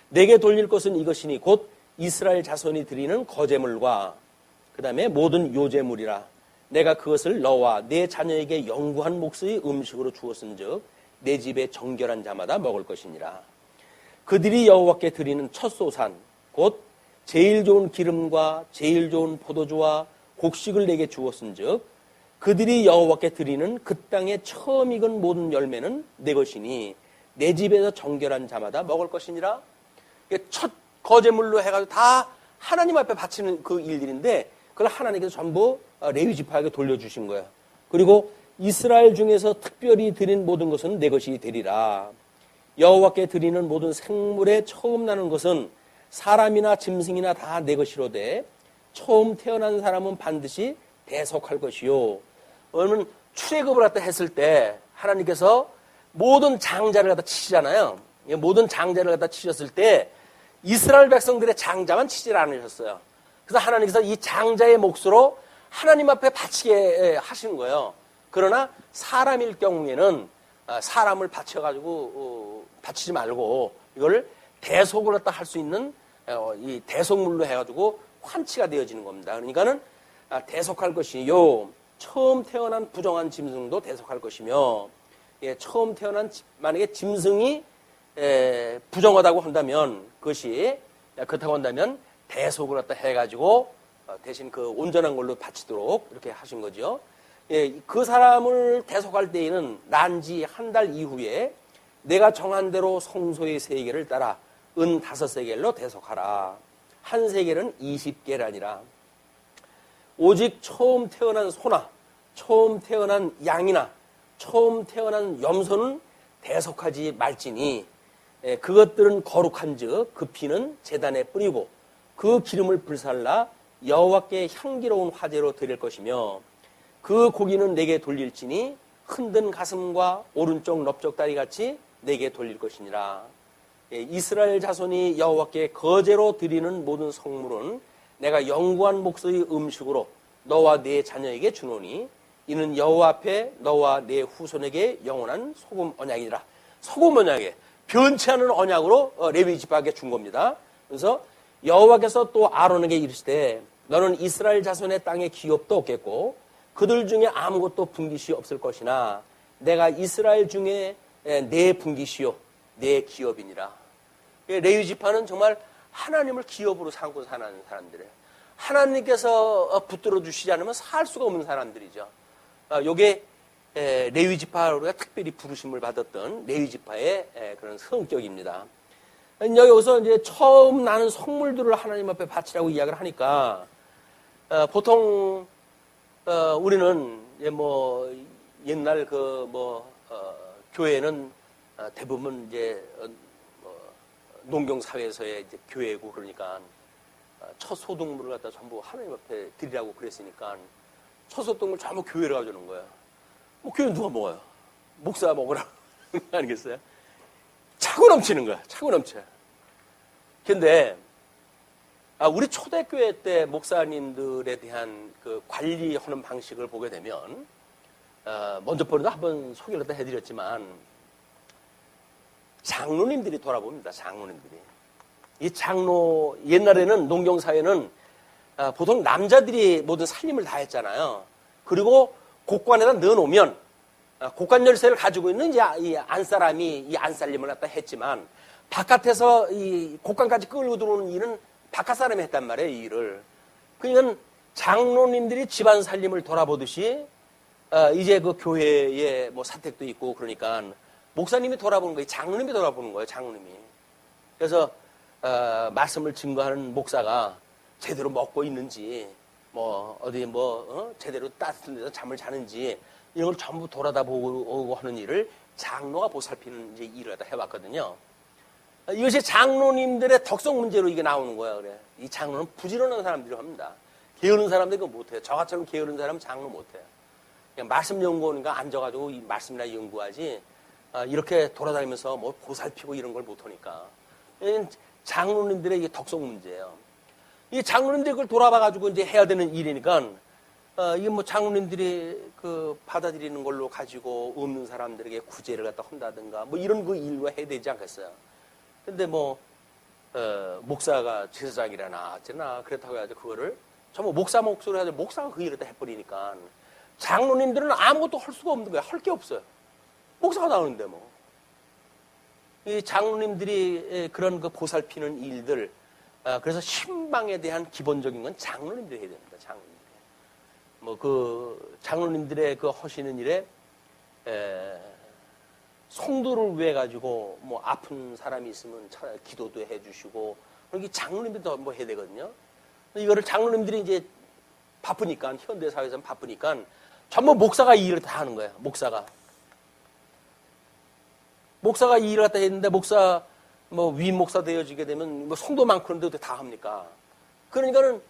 A: 내게 돌릴 것은 이것이니 곧 이스라엘 자손이 드리는 거제물과 그 다음에 모든 요제물이라. 내가 그것을 너와 내 자녀에게 영구한 몫의 음식으로 주었은즉 내 집에 정결한 자마다 먹을 것이니라. 그들이 여호와께 드리는 첫 소산 곧 제일 좋은 기름과 제일 좋은 포도주와 곡식을 내게 주었은즉 그들이 여호와께 드리는 그 땅에 처음 익은 모든 열매는 내 것이니 내 집에서 정결한 자마다 먹을 것이니라. 첫 거제물로 해가지고 다 하나님 앞에 바치는 그 일들인데 그걸 하나님께서 전부 레위 지파에게 돌려주신 거예요. 그리고 이스라엘 중에서 특별히 드린 모든 것은 내 것이 되리라. 여호와께 드리는 모든 생물에 처음 나는 것은 사람이나 짐승이나 다 내 것이로되 처음 태어난 사람은 반드시 대속할 것이요. 왜냐면 출애굽을 갖다 했을 때 하나님께서 모든 장자를 갖다 치시잖아요. 모든 장자를 갖다 치셨을 때 이스라엘 백성들의 장자만 치질 않으셨어요. 그래서 하나님께서 이 장자의 몫으로 하나님 앞에 바치게 하시는 거예요. 그러나 사람일 경우에는 사람을 바쳐가지고 바치지 말고 이걸 대속을 갖다 할 수 있는 이 대속물로 해가지고 환치가 되어지는 겁니다. 그러니까는 대속할 것이요. 처음 태어난 부정한 짐승도 대속할 것이며, 처음 태어난 만약에 짐승이 부정하다고 한다면 그것이 그렇다고 한다면 대속을 갖다 해가지고 대신 그 온전한 걸로 바치도록 이렇게 하신 거죠. 그 사람을 대속할 때에는 난지 한 달 이후에 내가 정한 대로 성소의 세겔을 따라 은 5세겔로 대속하라. 한 세겔은 20계란이라. 오직 처음 태어난 소나 처음 태어난 양이나 처음 태어난 염소는 대속하지 말지니 그것들은 거룩한즉 그 피는 제단에 뿌리고 그 기름을 불살라 여호와께 향기로운 화제로 드릴 것이며 그 고기는 내게 돌릴지니 흔든 가슴과 오른쪽 넓적 다리 같이 내게 돌릴 것이니라. 이스라엘 자손이 여호와께 거제로 드리는 모든 성물은 내가 영구한 목소리 음식으로 너와 네 자녀에게 주노니 이는 여호와 앞에 너와 네 후손에게 영원한 소금 언약이니라. 소금 언약에 변치 않은 언약으로 레위 지파에게 준 겁니다. 그래서 여호와께서 또 아론에게 이르시되 너는 이스라엘 자손의 땅에 기업도 없겠고 그들 중에 아무것도 분깃이 없을 것이나 내가 이스라엘 중에 내 분깃이요 내 기업이니라. 레위 지파는 정말 하나님을 기업으로 삼고 사는 사람들이에요. 하나님께서 붙들어 주시지 않으면 살 수가 없는 사람들이죠. 요게 레위 지파가 특별히 부르심을 받았던 레위 지파의 그런 성격입니다. 여기서 이제 처음 나는 성물들을 하나님 앞에 바치라고 이야기를 하니까 보통 우리는 뭐 옛날 교회는 대부분 이제 농경 사회에서의 이제 교회고 그러니까 첫 소득물을 갖다 전부 하나님 앞에 드리라고 그랬으니까 첫 소득물 전부 교회로 가져오는 거예요. 뭐 교회 누가 먹어요? 목사가 먹으라고 아니겠어요? 차고 넘치는 거야. 차고 넘쳐. 근데 우리 초대교회 때 목사님들에 대한 그 관리하는 방식을 보게 되면 먼저 번에도 한번 소개를 해드렸지만 장로님들이 돌아봅니다. 장로님들이. 이 장로 옛날에는 농경사회는 보통 남자들이 모든 살림을 다 했잖아요. 그리고 곡관에다 넣어놓으면 곡관 열쇠를 가지고 있는 이 안사람이 이 안살림을 갖다 했지만 바깥에서 이 곡관까지 끌고 들어오는 일은 바깥 사람이 했단 말이에요. 이 일을. 그러니까 장로님들이 집안 살림을 돌아보듯이 이제 그 교회에 뭐 사택도 있고 그러니까 목사님이 돌아보는 거예요. 장로님이 돌아보는 거예요. 장로님이. 그래서 말씀을 증거하는 목사가 제대로 먹고 있는지 뭐 어디 제대로 따뜻한 데서 잠을 자는지 이런 걸 전부 돌아다 보고 하는 일을 장로가 보살피는 이제 일을 다 해왔거든요. 이것이 장로님들의 덕성 문제로 이게 나오는 거야. 그래. 이 장로는 부지런한 사람들이 합니다. 게으른 사람들이 그거 못해요. 저같처럼 게으른 사람은 장로 못해요. 그냥 말씀 연구하니까 앉아가지고 이 말씀이나 연구하지 이렇게 돌아다니면서 뭐 보살피고 이런 걸 못하니까. 장로님들의 이게 덕성 문제예요. 이 장로님들이 그걸 돌아봐가지고 이제 해야 되는 일이니까 이게 뭐 장로님들이 그 받아들이는 걸로 가지고 없는 사람들에게 구제를 갖다 한다든가 뭐 이런 그 일과 해야 되지 않겠어요. 근데 목사가 제사장이라나 어쩌나 그렇다고 해가지고 그거를 전부 목사 목소리 하죠. 목사가 그 일을 다 해버리니까 장로님들은 아무것도 할 수가 없는 거야. 할 게 없어요. 목사가 나오는데 뭐. 이 장로님들이 그런 그 보살피는 일들, 그래서 신방에 대한 기본적인 건 장로님들이 해야 됩니다. 장로님들. 뭐 그 장로님들의 그 하시는 일에 성도를 위해 가지고 뭐 아픈 사람이 있으면 기도도 해주시고 그렇게 장로님들도 뭐 해야 되거든요. 이거를 장로님들이 이제 바쁘니까 현대 사회에서는 바쁘니까 전부 목사가 이 일을 다 하는 거예요. 목사가 이 일을 갖다 했는데 목사 뭐 위임 목사 되어지게 되면 뭐 성도 많고 그런데도 다 합니까? 그러니까는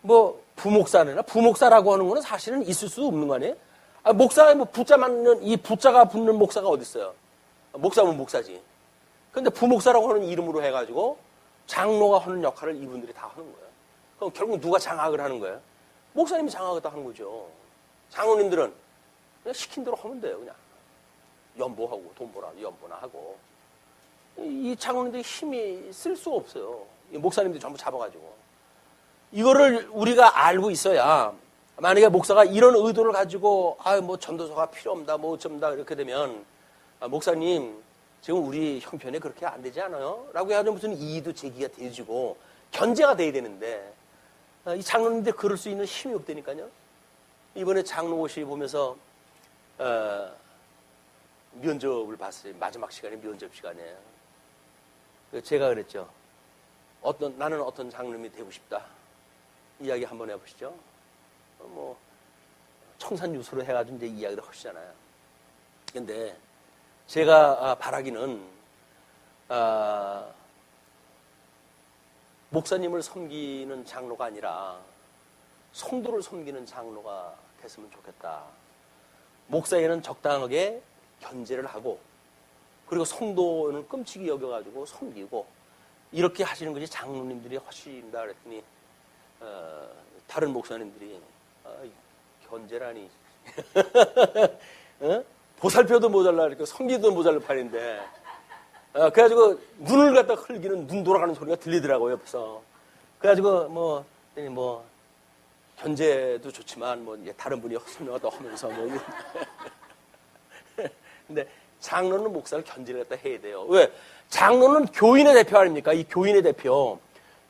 A: 뭐 부목사라고 하는 거는 사실은 있을 수 없는 거 아니에요? 목사가 뭐 부자 맞는 이 부자가 붙는 목사가 어디 있어요? 목사면 목사지. 그런데 부목사라고 하는 이름으로 해가지고 장로가 하는 역할을 이분들이 다 하는 거예요. 그럼 결국 누가 장악을 하는 거예요? 목사님이 장악을 다 하는 거죠. 장로님들은 그냥 시킨 대로 하면 돼요. 그냥 연보하고 돈 벌어 연보나 하고 이 장로님들이 힘이 쓸 수가 없어요. 목사님들이 전부 잡아가지고 이거를 우리가 알고 있어야 만약에 목사가 이런 의도를 가지고 뭐 전도서가 필요 없다 뭐 어쩐다 이렇게 되면 목사님 지금 우리 형편에 그렇게 안 되지 않아요? 라고 해가지고 무슨 이의도 제기가 되어지고 견제가 돼야 되는데 이 장로님들 그럴 수 있는 힘이 없다니까요. 이번에 장로고시 보면서 면접을 봤어요. 마지막 시간에 면접 시간에 제가 그랬죠. 나는 어떤 장로님이 되고 싶다. 이야기 한번 해보시죠. 뭐 청산유수로 해가지고 이제 이야기를 하시잖아요. 근데 제가 바라기는 목사님을 섬기는 장로가 아니라 성도를 섬기는 장로가 됐으면 좋겠다. 목사에게는 적당하게 견제를 하고 그리고 성도는 끔찍이 여겨가지고 섬기고 이렇게 하시는 것이 장로님들이 하신다 그랬더니 다른 목사님들이 견제라니 보살펴도 모자라 이렇게 섬기도 모자랄 판인데 그래가지고 눈을 갖다 흘기는 눈 돌아가는 소리가 들리더라고요 옆에서. 그래가지고 뭐 견제도 좋지만 뭐 다른 분이 설명하다 하면서 뭐 근데 장로는 목사를 견제를 갖다 해야 돼요. 왜? 장로는 교인의 대표 아닙니까? 이 교인의 대표.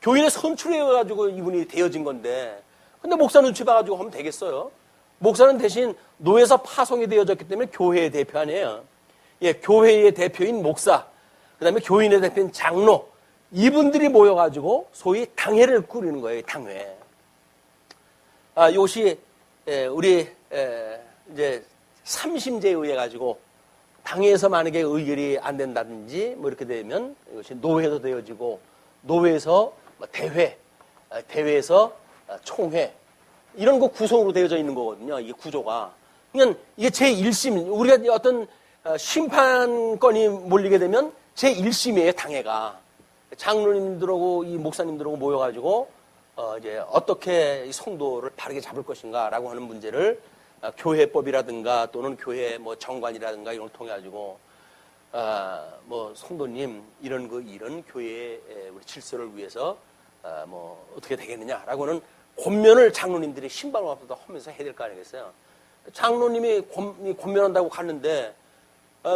A: 교인의 선출해가지고 이분이 되어진 건데 근데 목사 눈치 봐가지고 하면 되겠어요? 목사는 대신 노예에서 파송이 되어졌기 때문에 교회의 대표 아니에요. 예, 교회의 대표인 목사, 그 다음에 교인의 대표인 장로, 이분들이 모여가지고 소위 당회를 꾸리는 거예요, 당회. 이것이, 우리, 이제, 삼심제에 의해 가지고 당회에서 만약에 의결이 안 된다든지 뭐 이렇게 되면 이것이 노회도 되어지고 노회에서 대회, 대회에서 총회, 이런 거 구성으로 되어져 있는 거거든요. 이게 구조가. 그러니까 이게 제1심, 우리가 어떤 심판권이 몰리게 되면 제1심이에요, 당회가. 장로님들하고 이 목사님들하고 모여가지고, 이제 어떻게 이 성도를 바르게 잡을 것인가라고 하는 문제를 교회법이라든가 또는 교회 뭐 정관이라든가 이런 걸 통해가지고, 뭐 성도님, 이런 교회의 우리 질서를 위해서, 뭐 어떻게 되겠느냐라고는 권면을 장로님들이 신방을 앞서다 하면서 해야 될 거 아니겠어요? 장로님이 권면한다고 갔는데,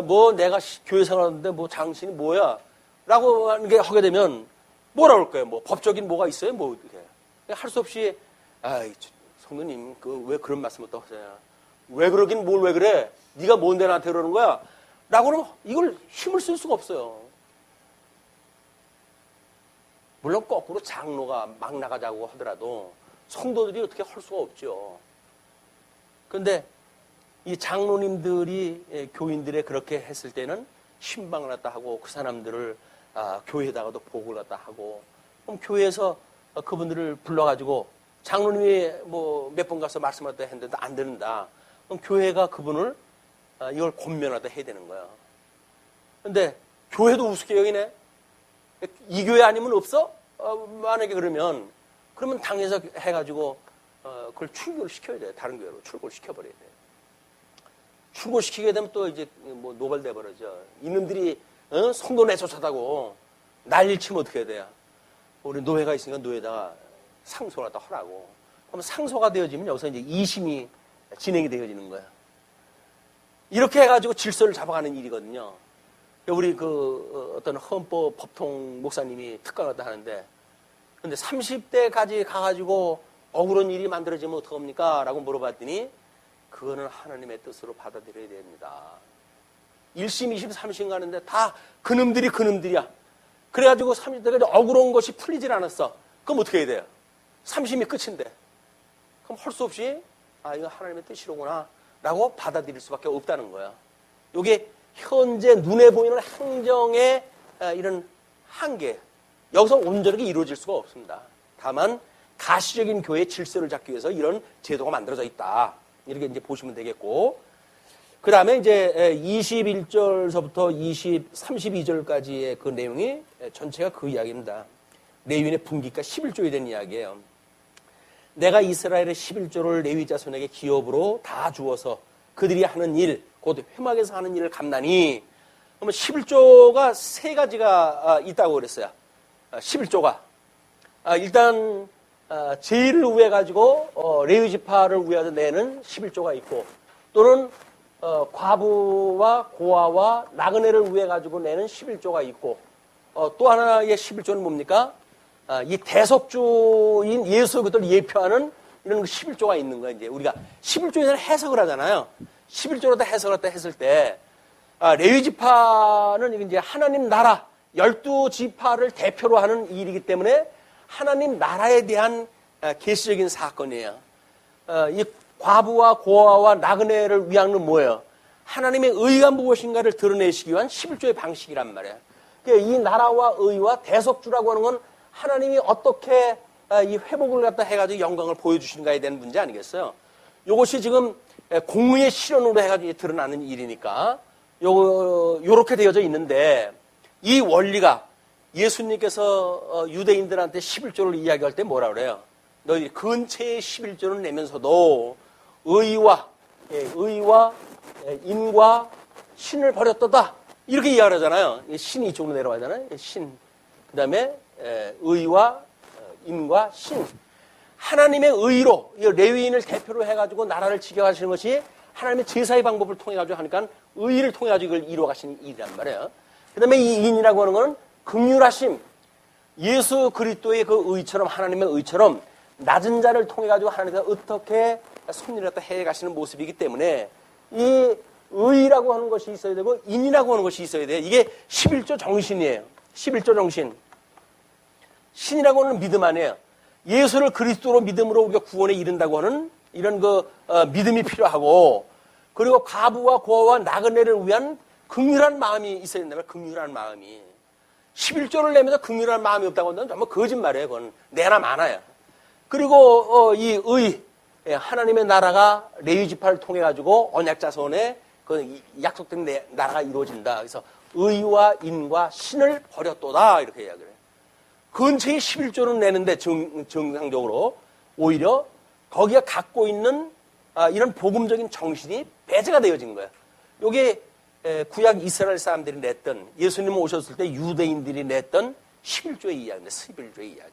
A: 뭐 내가 교회 생활하는데 뭐 당신이 뭐야? 라고 하는 게 하게 되면 뭐라 그럴 거예요? 뭐 법적인 뭐가 있어요? 뭐 어떻게. 할 수 없이, 성도님, 왜 그런 말씀을 또 하세요? 왜 그러긴 뭘 왜 그래? 네가 뭔데 나한테 그러는 거야? 라고는 이걸 힘을 쓸 수가 없어요. 물론 거꾸로 장로가 막 나가자고 하더라도 성도들이 어떻게 할 수가 없죠. 그런데 이 장로님들이 교인들의 그렇게 했을 때는 신방을 갖다 하고 그 사람들을 교회에다가도 보고를 갖다 하고 그럼 교회에서 그분들을 불러가지고 장로님이 뭐 몇 번 가서 말씀을 갖다 했는데 안 듣는다. 그럼 교회가 그분을 이걸 권면하다 해야 되는 거야. 그런데 교회도 우습게 여기네. 이 교회 아니면 없어? 만약에 그러면 당에서 해가지고 그걸 출교를 시켜야 돼. 다른 교회로 출고를 시켜버려야 돼. 출고시키게 되면 또 이제 뭐 노발돼 버려져. 이놈들이 성도 내쫓았다고 난리를 치면 어떻게 해야 돼요? 우리 노회가 있으니까 노회에다가 상소를 갖다 하라고. 그럼 상소가 되어지면 여기서 이제 2심이 진행이 되어지는 거야. 이렇게 해가지고 질서를 잡아가는 일이거든요. 우리 어떤 헌법 법통 목사님이 특강을 갖다 하는데 근데 30대까지 가가지고 억울한 일이 만들어지면 어떡합니까? 라고 물어봤더니 그거는 하나님의 뜻으로 받아들여야 됩니다. 1심, 2심, 3심 가는데 다 그놈들이야. 그래가지고 30대까지 억울한 것이 풀리질 않았어. 그럼 어떻게 해야 돼요? 3심이 끝인데. 그럼 할 수 없이 이거 하나님의 뜻이로구나 라고 받아들일 수밖에 없다는 거야. 이게 현재 눈에 보이는 행정의 이런 한계. 여기서 온전하게 이루어질 수가 없습니다. 다만 가시적인 교회의 질서를 잡기 위해서 이런 제도가 만들어져 있다. 이렇게 이제 보시면 되겠고. 그 다음에 이제 21절서부터 32절까지의 그 내용이 전체가 그 이야기입니다. 레위인의 분기가 11조에 대한 이야기예요. 내가 이스라엘의 11조를 레위 자손에게 기업으로 다 주어서 그들이 하는 일, 곧 회막에서 하는 일을 갚나니, 그러면 11조가 세 가지가 있다고 그랬어요. 11조가. 일단, 제의를 위해 가지고, 레위 지파를 위해서 내는 11조가 있고, 또는, 과부와 고아와 나그네를 위해 가지고 내는 11조가 있고, 또 하나의 11조는 뭡니까? 이 대속주인 예수 그들을 예표하는 이런 11조가 있는 거예요. 이제 우리가 11조에서는 해석을 하잖아요. 11조로 다 해석을 했을 때, 레위 지파는 이제 하나님 나라, 12지파를 대표로 하는 일이기 때문에 하나님 나라에 대한 계시적인 사건이에요. 이 과부와 고아와 나그네를 위한 건 뭐예요? 하나님의 의가 무엇인가를 드러내시기 위한 11조의 방식이란 말이에요. 그러니까 이 나라와 의와 대속주라고 하는 건 하나님이 어떻게 이 회복을 갖다 해가지고 영광을 보여주시는가에 대한 문제 아니겠어요? 요것이 지금 공의의 실현으로 해가지고 드러나는 일이니까 요렇게 되어져 있는데, 이 원리가 예수님께서 유대인들한테 11조를 이야기할 때 뭐라 그래요? 너희 근처에 11조를 내면서도 의와 인과 신을 버렸도다, 이렇게 이야기를 하잖아요. 신이 이쪽으로 내려가잖아요. 신. 그 다음에 의와 인과 신. 하나님의 의로, 레위인을 대표로 해가지고 나라를 지켜가시는 것이 하나님의 제사의 방법을 통해가지고 하니까 의를 통해가지고 이걸 이루어가시는 일이란 말이에요. 그 다음에 이 인이라고 하는 것은 긍휼하심. 예수 그리스도의 그 의처럼, 하나님의 의처럼 낮은 자를 통해가지고 하나님께서 어떻게 섭리를 갖다 해가시는 모습이기 때문에 이 의라고 하는 것이 있어야 되고 인이라고 하는 것이 있어야 돼요. 이게 11조 정신이에요. 11조 정신. 신이라고 하는 믿음 아니에요. 예수를 그리스도로 믿음으로 우리가 구원에 이른다고 하는 이런 믿음이 필요하고, 그리고 과부와 고아와 나그네를 위한 긍휼한 마음이 있어야 된다면, 긍휼한 마음이. 11조를 내면서 긍휼한 마음이 없다고 한다면 정말 거짓말이에요. 그건 내나 많아요. 그리고 이 의, 하나님의 나라가 레위 지파를 통해 가지고 언약 자손의 그 약속된 나라가 이루어진다. 그래서 의와 인과 신을 버렸도다, 이렇게 이야기를 해요. 근처에 11조를 내는데 정상적으로 오히려 거기가 갖고 있는 이런 복음적인 정신이 배제가 되어진 거예요. 이게 구약 이스라엘 사람들이 냈던, 예수님 오셨을 때 유대인들이 냈던 11조의 이야기입니다. 11조의 이야기.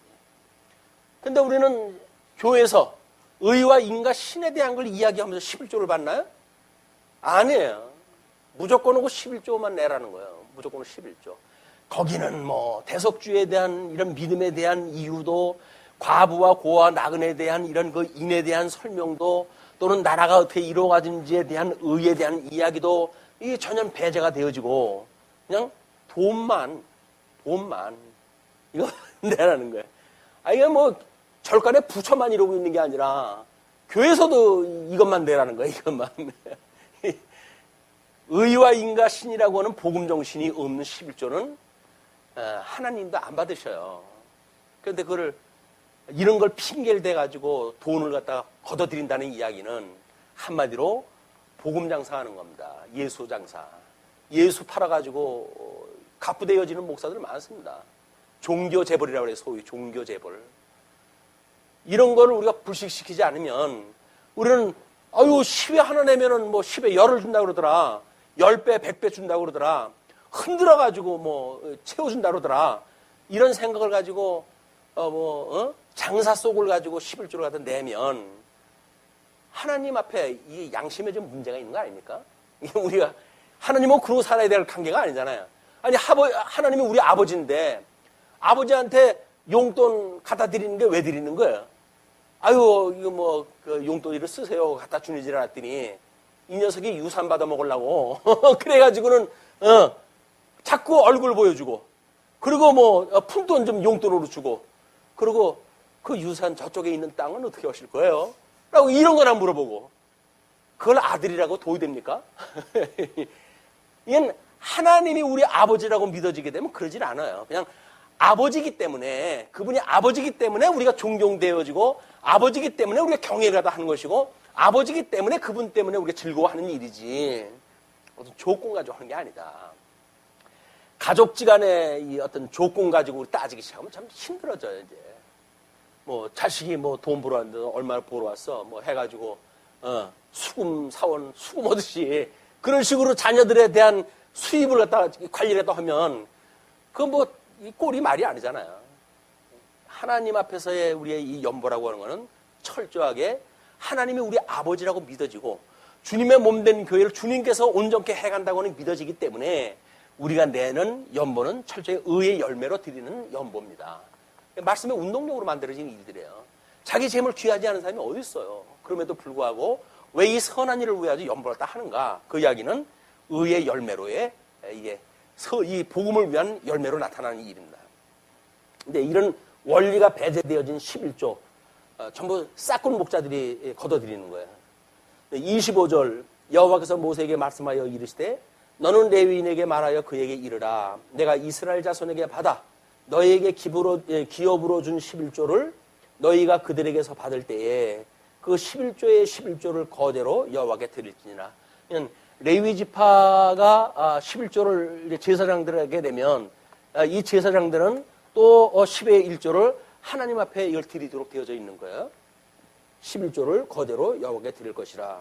A: 근데 우리는 교회에서 의와 인과 신에 대한 걸 이야기하면서 11조를 받나요? 아니에요. 무조건 오고 11조만 내라는 거예요. 무조건 11조. 거기는 뭐 대속주에 대한 이런 믿음에 대한 이유도, 과부와 고아 나그네에 대한 이런 그 인에 대한 설명도, 또는 나라가 어떻게 이루어가는지에 대한 의에 대한 이야기도 이게 전혀 배제가 되어지고 그냥 돈만 이거 내라는 거예요. 이게 뭐 절간에 부처만 이러고 있는 게 아니라 교회에서도 이것만 내라는 거예요. 이것만. 의와 인과 신이라고 하는 복음 정신이 없는 11조는 하나님도 안 받으셔요. 그런데 그거를 이런 걸 핑계를 대가지고 돈을 갖다가 걷어들인다는 이야기는 한마디로 복음 장사하는 겁니다. 예수 장사. 예수 팔아가지고 갑부되어지는 목사들 많습니다. 종교 재벌이라고 그래요. 소위 종교 재벌. 이런 거를 우리가 불식시키지 않으면 우리는 10에 하나 내면은 뭐 10에 열을 준다고 그러더라. 10배, 100배 준다고 그러더라. 흔들어가지고 뭐 채워준다고 그러더라. 이런 생각을 가지고 장사 속을 가지고 11조를 갖다 내면 하나님 앞에 이 양심에 좀 문제가 있는 거 아닙니까? 우리가 하나님은 그러고 살아야 될 관계가 아니잖아요. 아니 하나님이 우리 아버지인데 아버지한테 용돈 갖다 드리는 게 왜 드리는 거예요? 이거 그 용돈이를 쓰세요 갖다 주는 줄 알았더니 이 녀석이 유산 받아 먹으려고 그래가지고는 자꾸 얼굴 보여주고, 그리고 푼돈 좀 용돈으로 주고, 그리고 그 유산 저쪽에 있는 땅은 어떻게 하실 거예요? 라고 이런 거나 물어보고, 그걸 아들이라고 도의됩니까? 이건 하나님이 우리 아버지라고 믿어지게 되면 그러질 않아요. 그냥 아버지기 때문에, 그분이 아버지기 때문에 우리가 존경되어지고, 아버지기 때문에 우리가 경외를 하는 것이고, 아버지기 때문에 그분 때문에 우리가 즐거워하는 일이지 어떤 조건 가지고 하는 게 아니다. 가족지간에 이 어떤 조건 가지고 우리 따지기 시작하면 참 힘들어져요. 이제 자식이 돈 벌어 왔는데 얼마나 벌어 왔어 해가지고 수금 사원 수금 오듯이 그런 식으로 자녀들에 대한 수입을 갖다가 관리를 했다 하면 그건 이 꼴이 말이 아니잖아요. 하나님 앞에서의 우리의 이 연보라고 하는 거는 철저하게 하나님이 우리 아버지라고 믿어지고 주님의 몸된 교회를 주님께서 온전케 해간다고 하는 믿어지기 때문에 우리가 내는 연보는 철저히 의의 열매로 드리는 연보입니다. 말씀의 운동력으로 만들어진 일들이에요. 자기 재물 귀하지 않은 사람이 어디 있어요. 그럼에도 불구하고 왜 이 선한 일을 위하여 연보를 다 하는가? 그 이야기는 의의 열매로의 이게 이 복음을 위한 열매로 나타나는 일입니다. 근데 이런 원리가 배제되어진 11조 전부 싹군 목자들이 걷어들이는 거예요. 25절 여호와께서 모세에게 말씀하여 이르시되 너는 레위인에게 말하여 그에게 이르라. 내가 이스라엘 자손에게 받아 너희에게 기업으로 준 11조를 너희가 그들에게서 받을 때에 그 그 11조의 11조를 거제로 여호와께 드릴지니라. 레위 지파가 11조를 제사장들에게 되면 이 제사장들은 또 10의 1조를 하나님 앞에 이걸 드리도록 되어져 있는 거예요. 11조를 거제로 여호와께 드릴 것이라.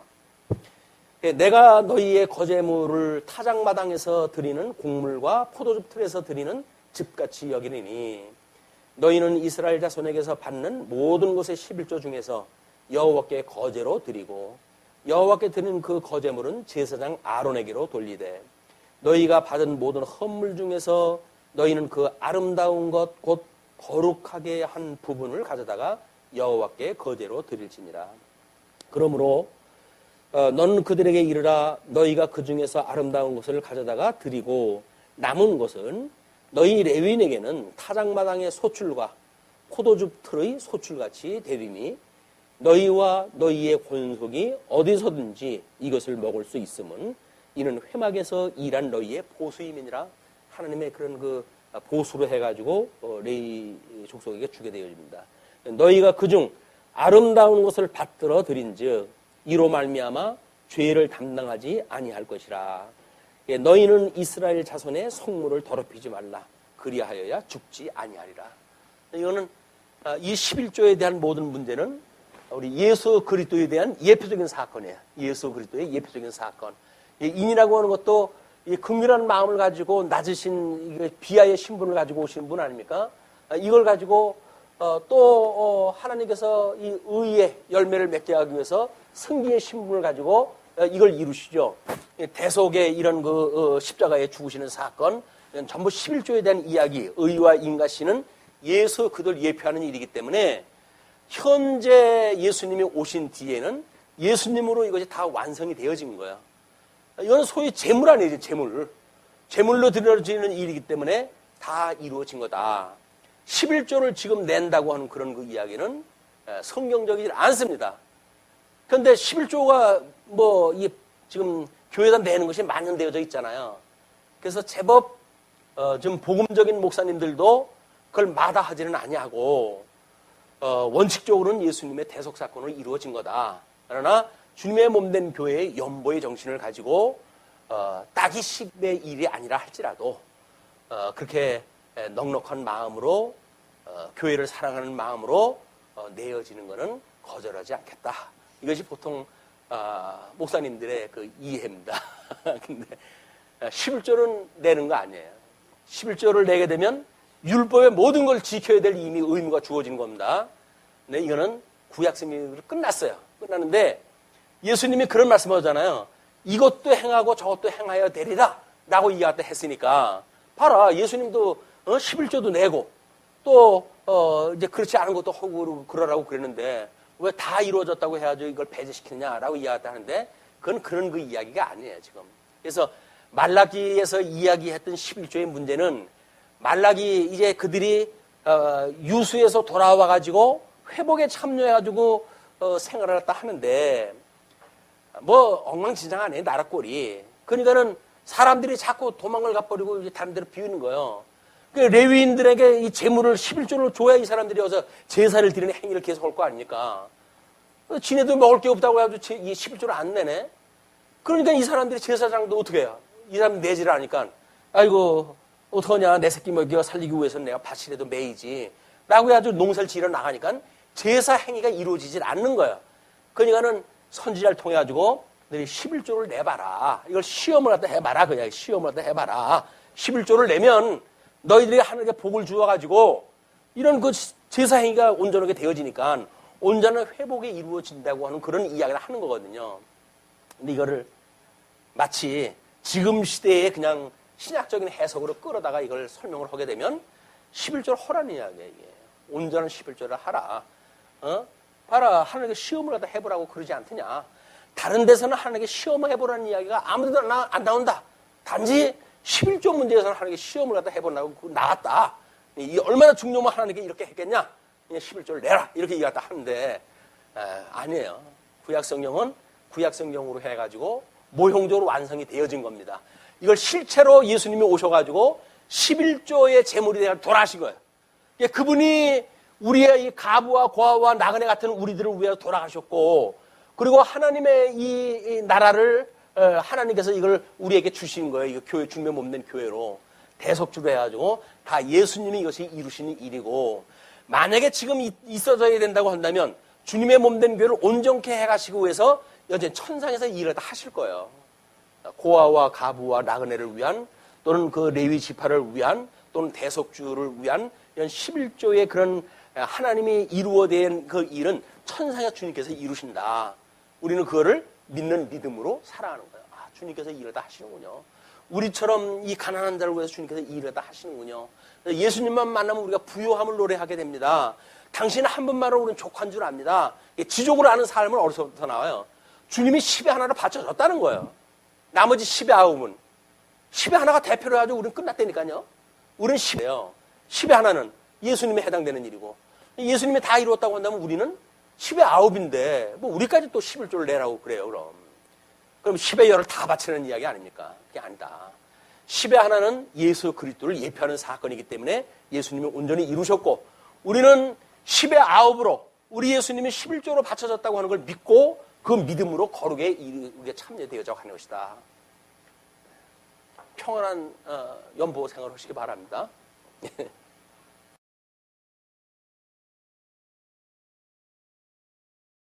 A: 내가 너희의 거제물을 타작마당에서 드리는 곡물과 포도즙 틀에서 드리는 즙같이 여기느니 너희는 이스라엘 자손에게서 받는 모든 것의 11조 중에서 여호와께 거제로 드리고 여호와께 드리는 그 거제물은 제사장 아론에게로 돌리되 너희가 받은 모든 헌물 중에서 너희는 그 아름다운 것 곧 거룩하게 한 부분을 가져다가 여호와께 거제로 드릴지니라. 그러므로 너는 그들에게 이르라. 너희가 그 중에서 아름다운 것을 가져다가 드리고 남은 것은 너희 레위인에게는 타작마당의 소출과 포도즙 틀의 소출같이 되리니 너희와 너희의 권속이 어디서든지 이것을 먹을 수 있음은 이는 회막에서 일한 너희의 보수임이니라. 하나님의 그런 그 보수로 해가지고 레위 족속에게 주게 되어집니다. 너희가 그중 아름다운 것을 받들어 드린즉 이로 말미암아 죄를 담당하지 아니할 것이라. 너희는 이스라엘 자손의 성물을 더럽히지 말라. 그리하여야 죽지 아니하리라. 이거는 이 11조에 대한 모든 문제는 우리 예수 그리스도에 대한 예표적인 사건이에요. 예수 그리스도의 예표적인 사건. 인이라고 하는 것도 긍휼한 마음을 가지고 낮으신 비하의 신분을 가지고 오신 분 아닙니까? 이걸 가지고 또 하나님께서 이 의의 열매를 맺게 하기 위해서 승리의 신분을 가지고 이걸 이루시죠. 대속의 이런 그 십자가에 죽으시는 사건, 전부 11조에 대한 이야기, 의와 인가시는 예수 그들 예표하는 일이기 때문에 현재 예수님이 오신 뒤에는 예수님으로 이것이 다 완성이 되어진 거야. 이건 소위 재물 아니에요, 재물. 재물로 드려지는 일이기 때문에 다 이루어진 거다. 11조를 지금 낸다고 하는 그런 그 이야기는 성경적이지 않습니다. 그런데 11조가 지금 교회에다 내는 것이 만연되어져 있잖아요. 그래서 제법 좀 복음적인 목사님들도 그걸 마다하지는 아니하고 원칙적으로는 예수님의 대속 사건으로 이루어진 거다. 그러나 주님의 몸된 교회의 연보의 정신을 가지고 딱이 10의 일이 아니라 할지라도 그렇게 넉넉한 마음으로 교회를 사랑하는 마음으로 내어지는 것은 거절하지 않겠다. 이것이 보통 목사님들의 그 이해입니다. 근데 11조는 내는 거 아니에요. 11조를 내게 되면 율법의 모든 걸 지켜야 될 이미 의무가 주어진 겁니다. 근데 이거는 구약성경으로 끝났어요. 끝났는데 예수님이 그런 말씀을 하잖아요. 이것도 행하고 저것도 행하여 되리라 라고 이야기 했으니까 봐라, 예수님도 11조도 내고 또 이제 그렇지 않은 것도 하고 그러라고 그랬는데 왜 다 이루어졌다고 해야죠 이걸 배제시키느냐라고 이야기하는데 그건 그런 그 이야기가 아니에요 지금. 그래서 말라기에서 이야기했던 11조의 문제는 말라기 이제 그들이 유수에서 돌아와 가지고 회복에 참여해 가지고 생활을 했다 하는데 엉망진창하네 나라 꼴이. 그러니까는 사람들이 자꾸 도망을 가버리고 이제 다른 데로 비우는 거예요. 그 레위인들에게 이 재물을 11조를 줘야 이 사람들이 와서 제사를 드리는 행위를 계속할 거 아닙니까? 지네도 먹을 게 없다고 해가지고 이 11조를 안 내네? 그러니까 이 사람들이 제사장도 어떻게 해요? 이 사람 내지를 하니까 아이고 어떡하냐 내 새끼 먹여 살리기 위해서는 내가 밭이라도 매이지 라고 해가지고 농사를 지러 나가니까 제사 행위가 이루어지질 않는 거예요. 그러니까는 선지자를 통해 가지고 너희 11조를 내봐라. 이걸 시험을 갖다 해봐라. 그냥 시험을 갖다 해봐라. 11조를 내면 너희들이 하늘에 복을 주어가지고 이런 그 제사 행위가 온전하게 되어지니까 온전한 회복이 이루어진다고 하는 그런 이야기를 하는 거거든요. 근데 이거를 마치 지금 시대에 그냥 신약적인 해석으로 끌어다가 이걸 설명을 하게 되면 11조를 하라는 이야기예요. 이게. 온전한 11조를 하라. 봐라, 하나님께 시험을 갖다 해보라고 그러지 않더냐. 다른 데서는 하나님께 시험을 해보라는 이야기가 아무데도 안 나온다. 단지 11조 문제에서는 하나님께 시험을 갖다 해보라고 나왔다. 이 얼마나 중요하면 하나님께 이렇게 했겠냐. 11조를 내라. 이렇게 이야기했다 하는데 아니에요. 구약성경은 구약성경으로 해가지고 모형적으로 완성이 되어진 겁니다. 이걸 실체로 예수님이 오셔가지고 11조의 제물이 되어 돌아가신 거예요. 그분이 우리의 이 가부와 고아와 나그네 같은 우리들을 위하여 돌아가셨고, 그리고 하나님의 이 나라를 하나님께서 이걸 우리에게 주신 거예요. 이거 교회 중매 몸된 교회로 대속주로 해가지고 다 예수님이 이것이 이루시는 일이고, 만약에 지금 있어져야 된다고 한다면 주님의 몸된 교회를 온전케 해가시고 위해서 여전히 천상에서 일을 다 하실 거예요. 고아와 가부와 나그네를 위한, 또는 그 레위 지파를 위한, 또는 대속주를 위한 이런 11조의 그런 하나님이 이루어낸 그 일은 천상에서 주님께서 이루신다. 우리는 그거를 믿는 믿음으로 살아가는 거예요. 아, 주님께서 일을 다 하시는군요. 우리처럼 이 가난한 자를 위해서 주님께서 일을 다 하시는군요. 예수님만 만나면 우리가 부요함을 노래하게 됩니다. 당신 한 분만으로 우리는 족한 줄 압니다. 지족으로 아는 삶은 어디서부터 나와요? 주님이 10의 하나를 바쳐줬다는 거예요. 나머지 10의 9은 10의 하나가 대표로 해가지고 우리는 끝났다니까요. 우리는 10이에요. 10의 하나는 예수님에 해당되는 일이고, 예수님이 다 이루었다고 한다면 우리는 10의 9인데 뭐 우리까지 또 11조를 내라고 그래요. 그럼 10의 열을 다 바치는 이야기 아닙니까? 그게 아니다. 10의 하나는 예수 그리스도를 예표하는 사건이기 때문에 예수님이 온전히 이루셨고, 우리는 10의 9으로 우리 예수님이 11조로 바쳐졌다고 하는 걸 믿고 그 믿음으로 거룩에 이루게 참여되어져 가는 것이다. 평안한 연보 생활을 하시기 바랍니다.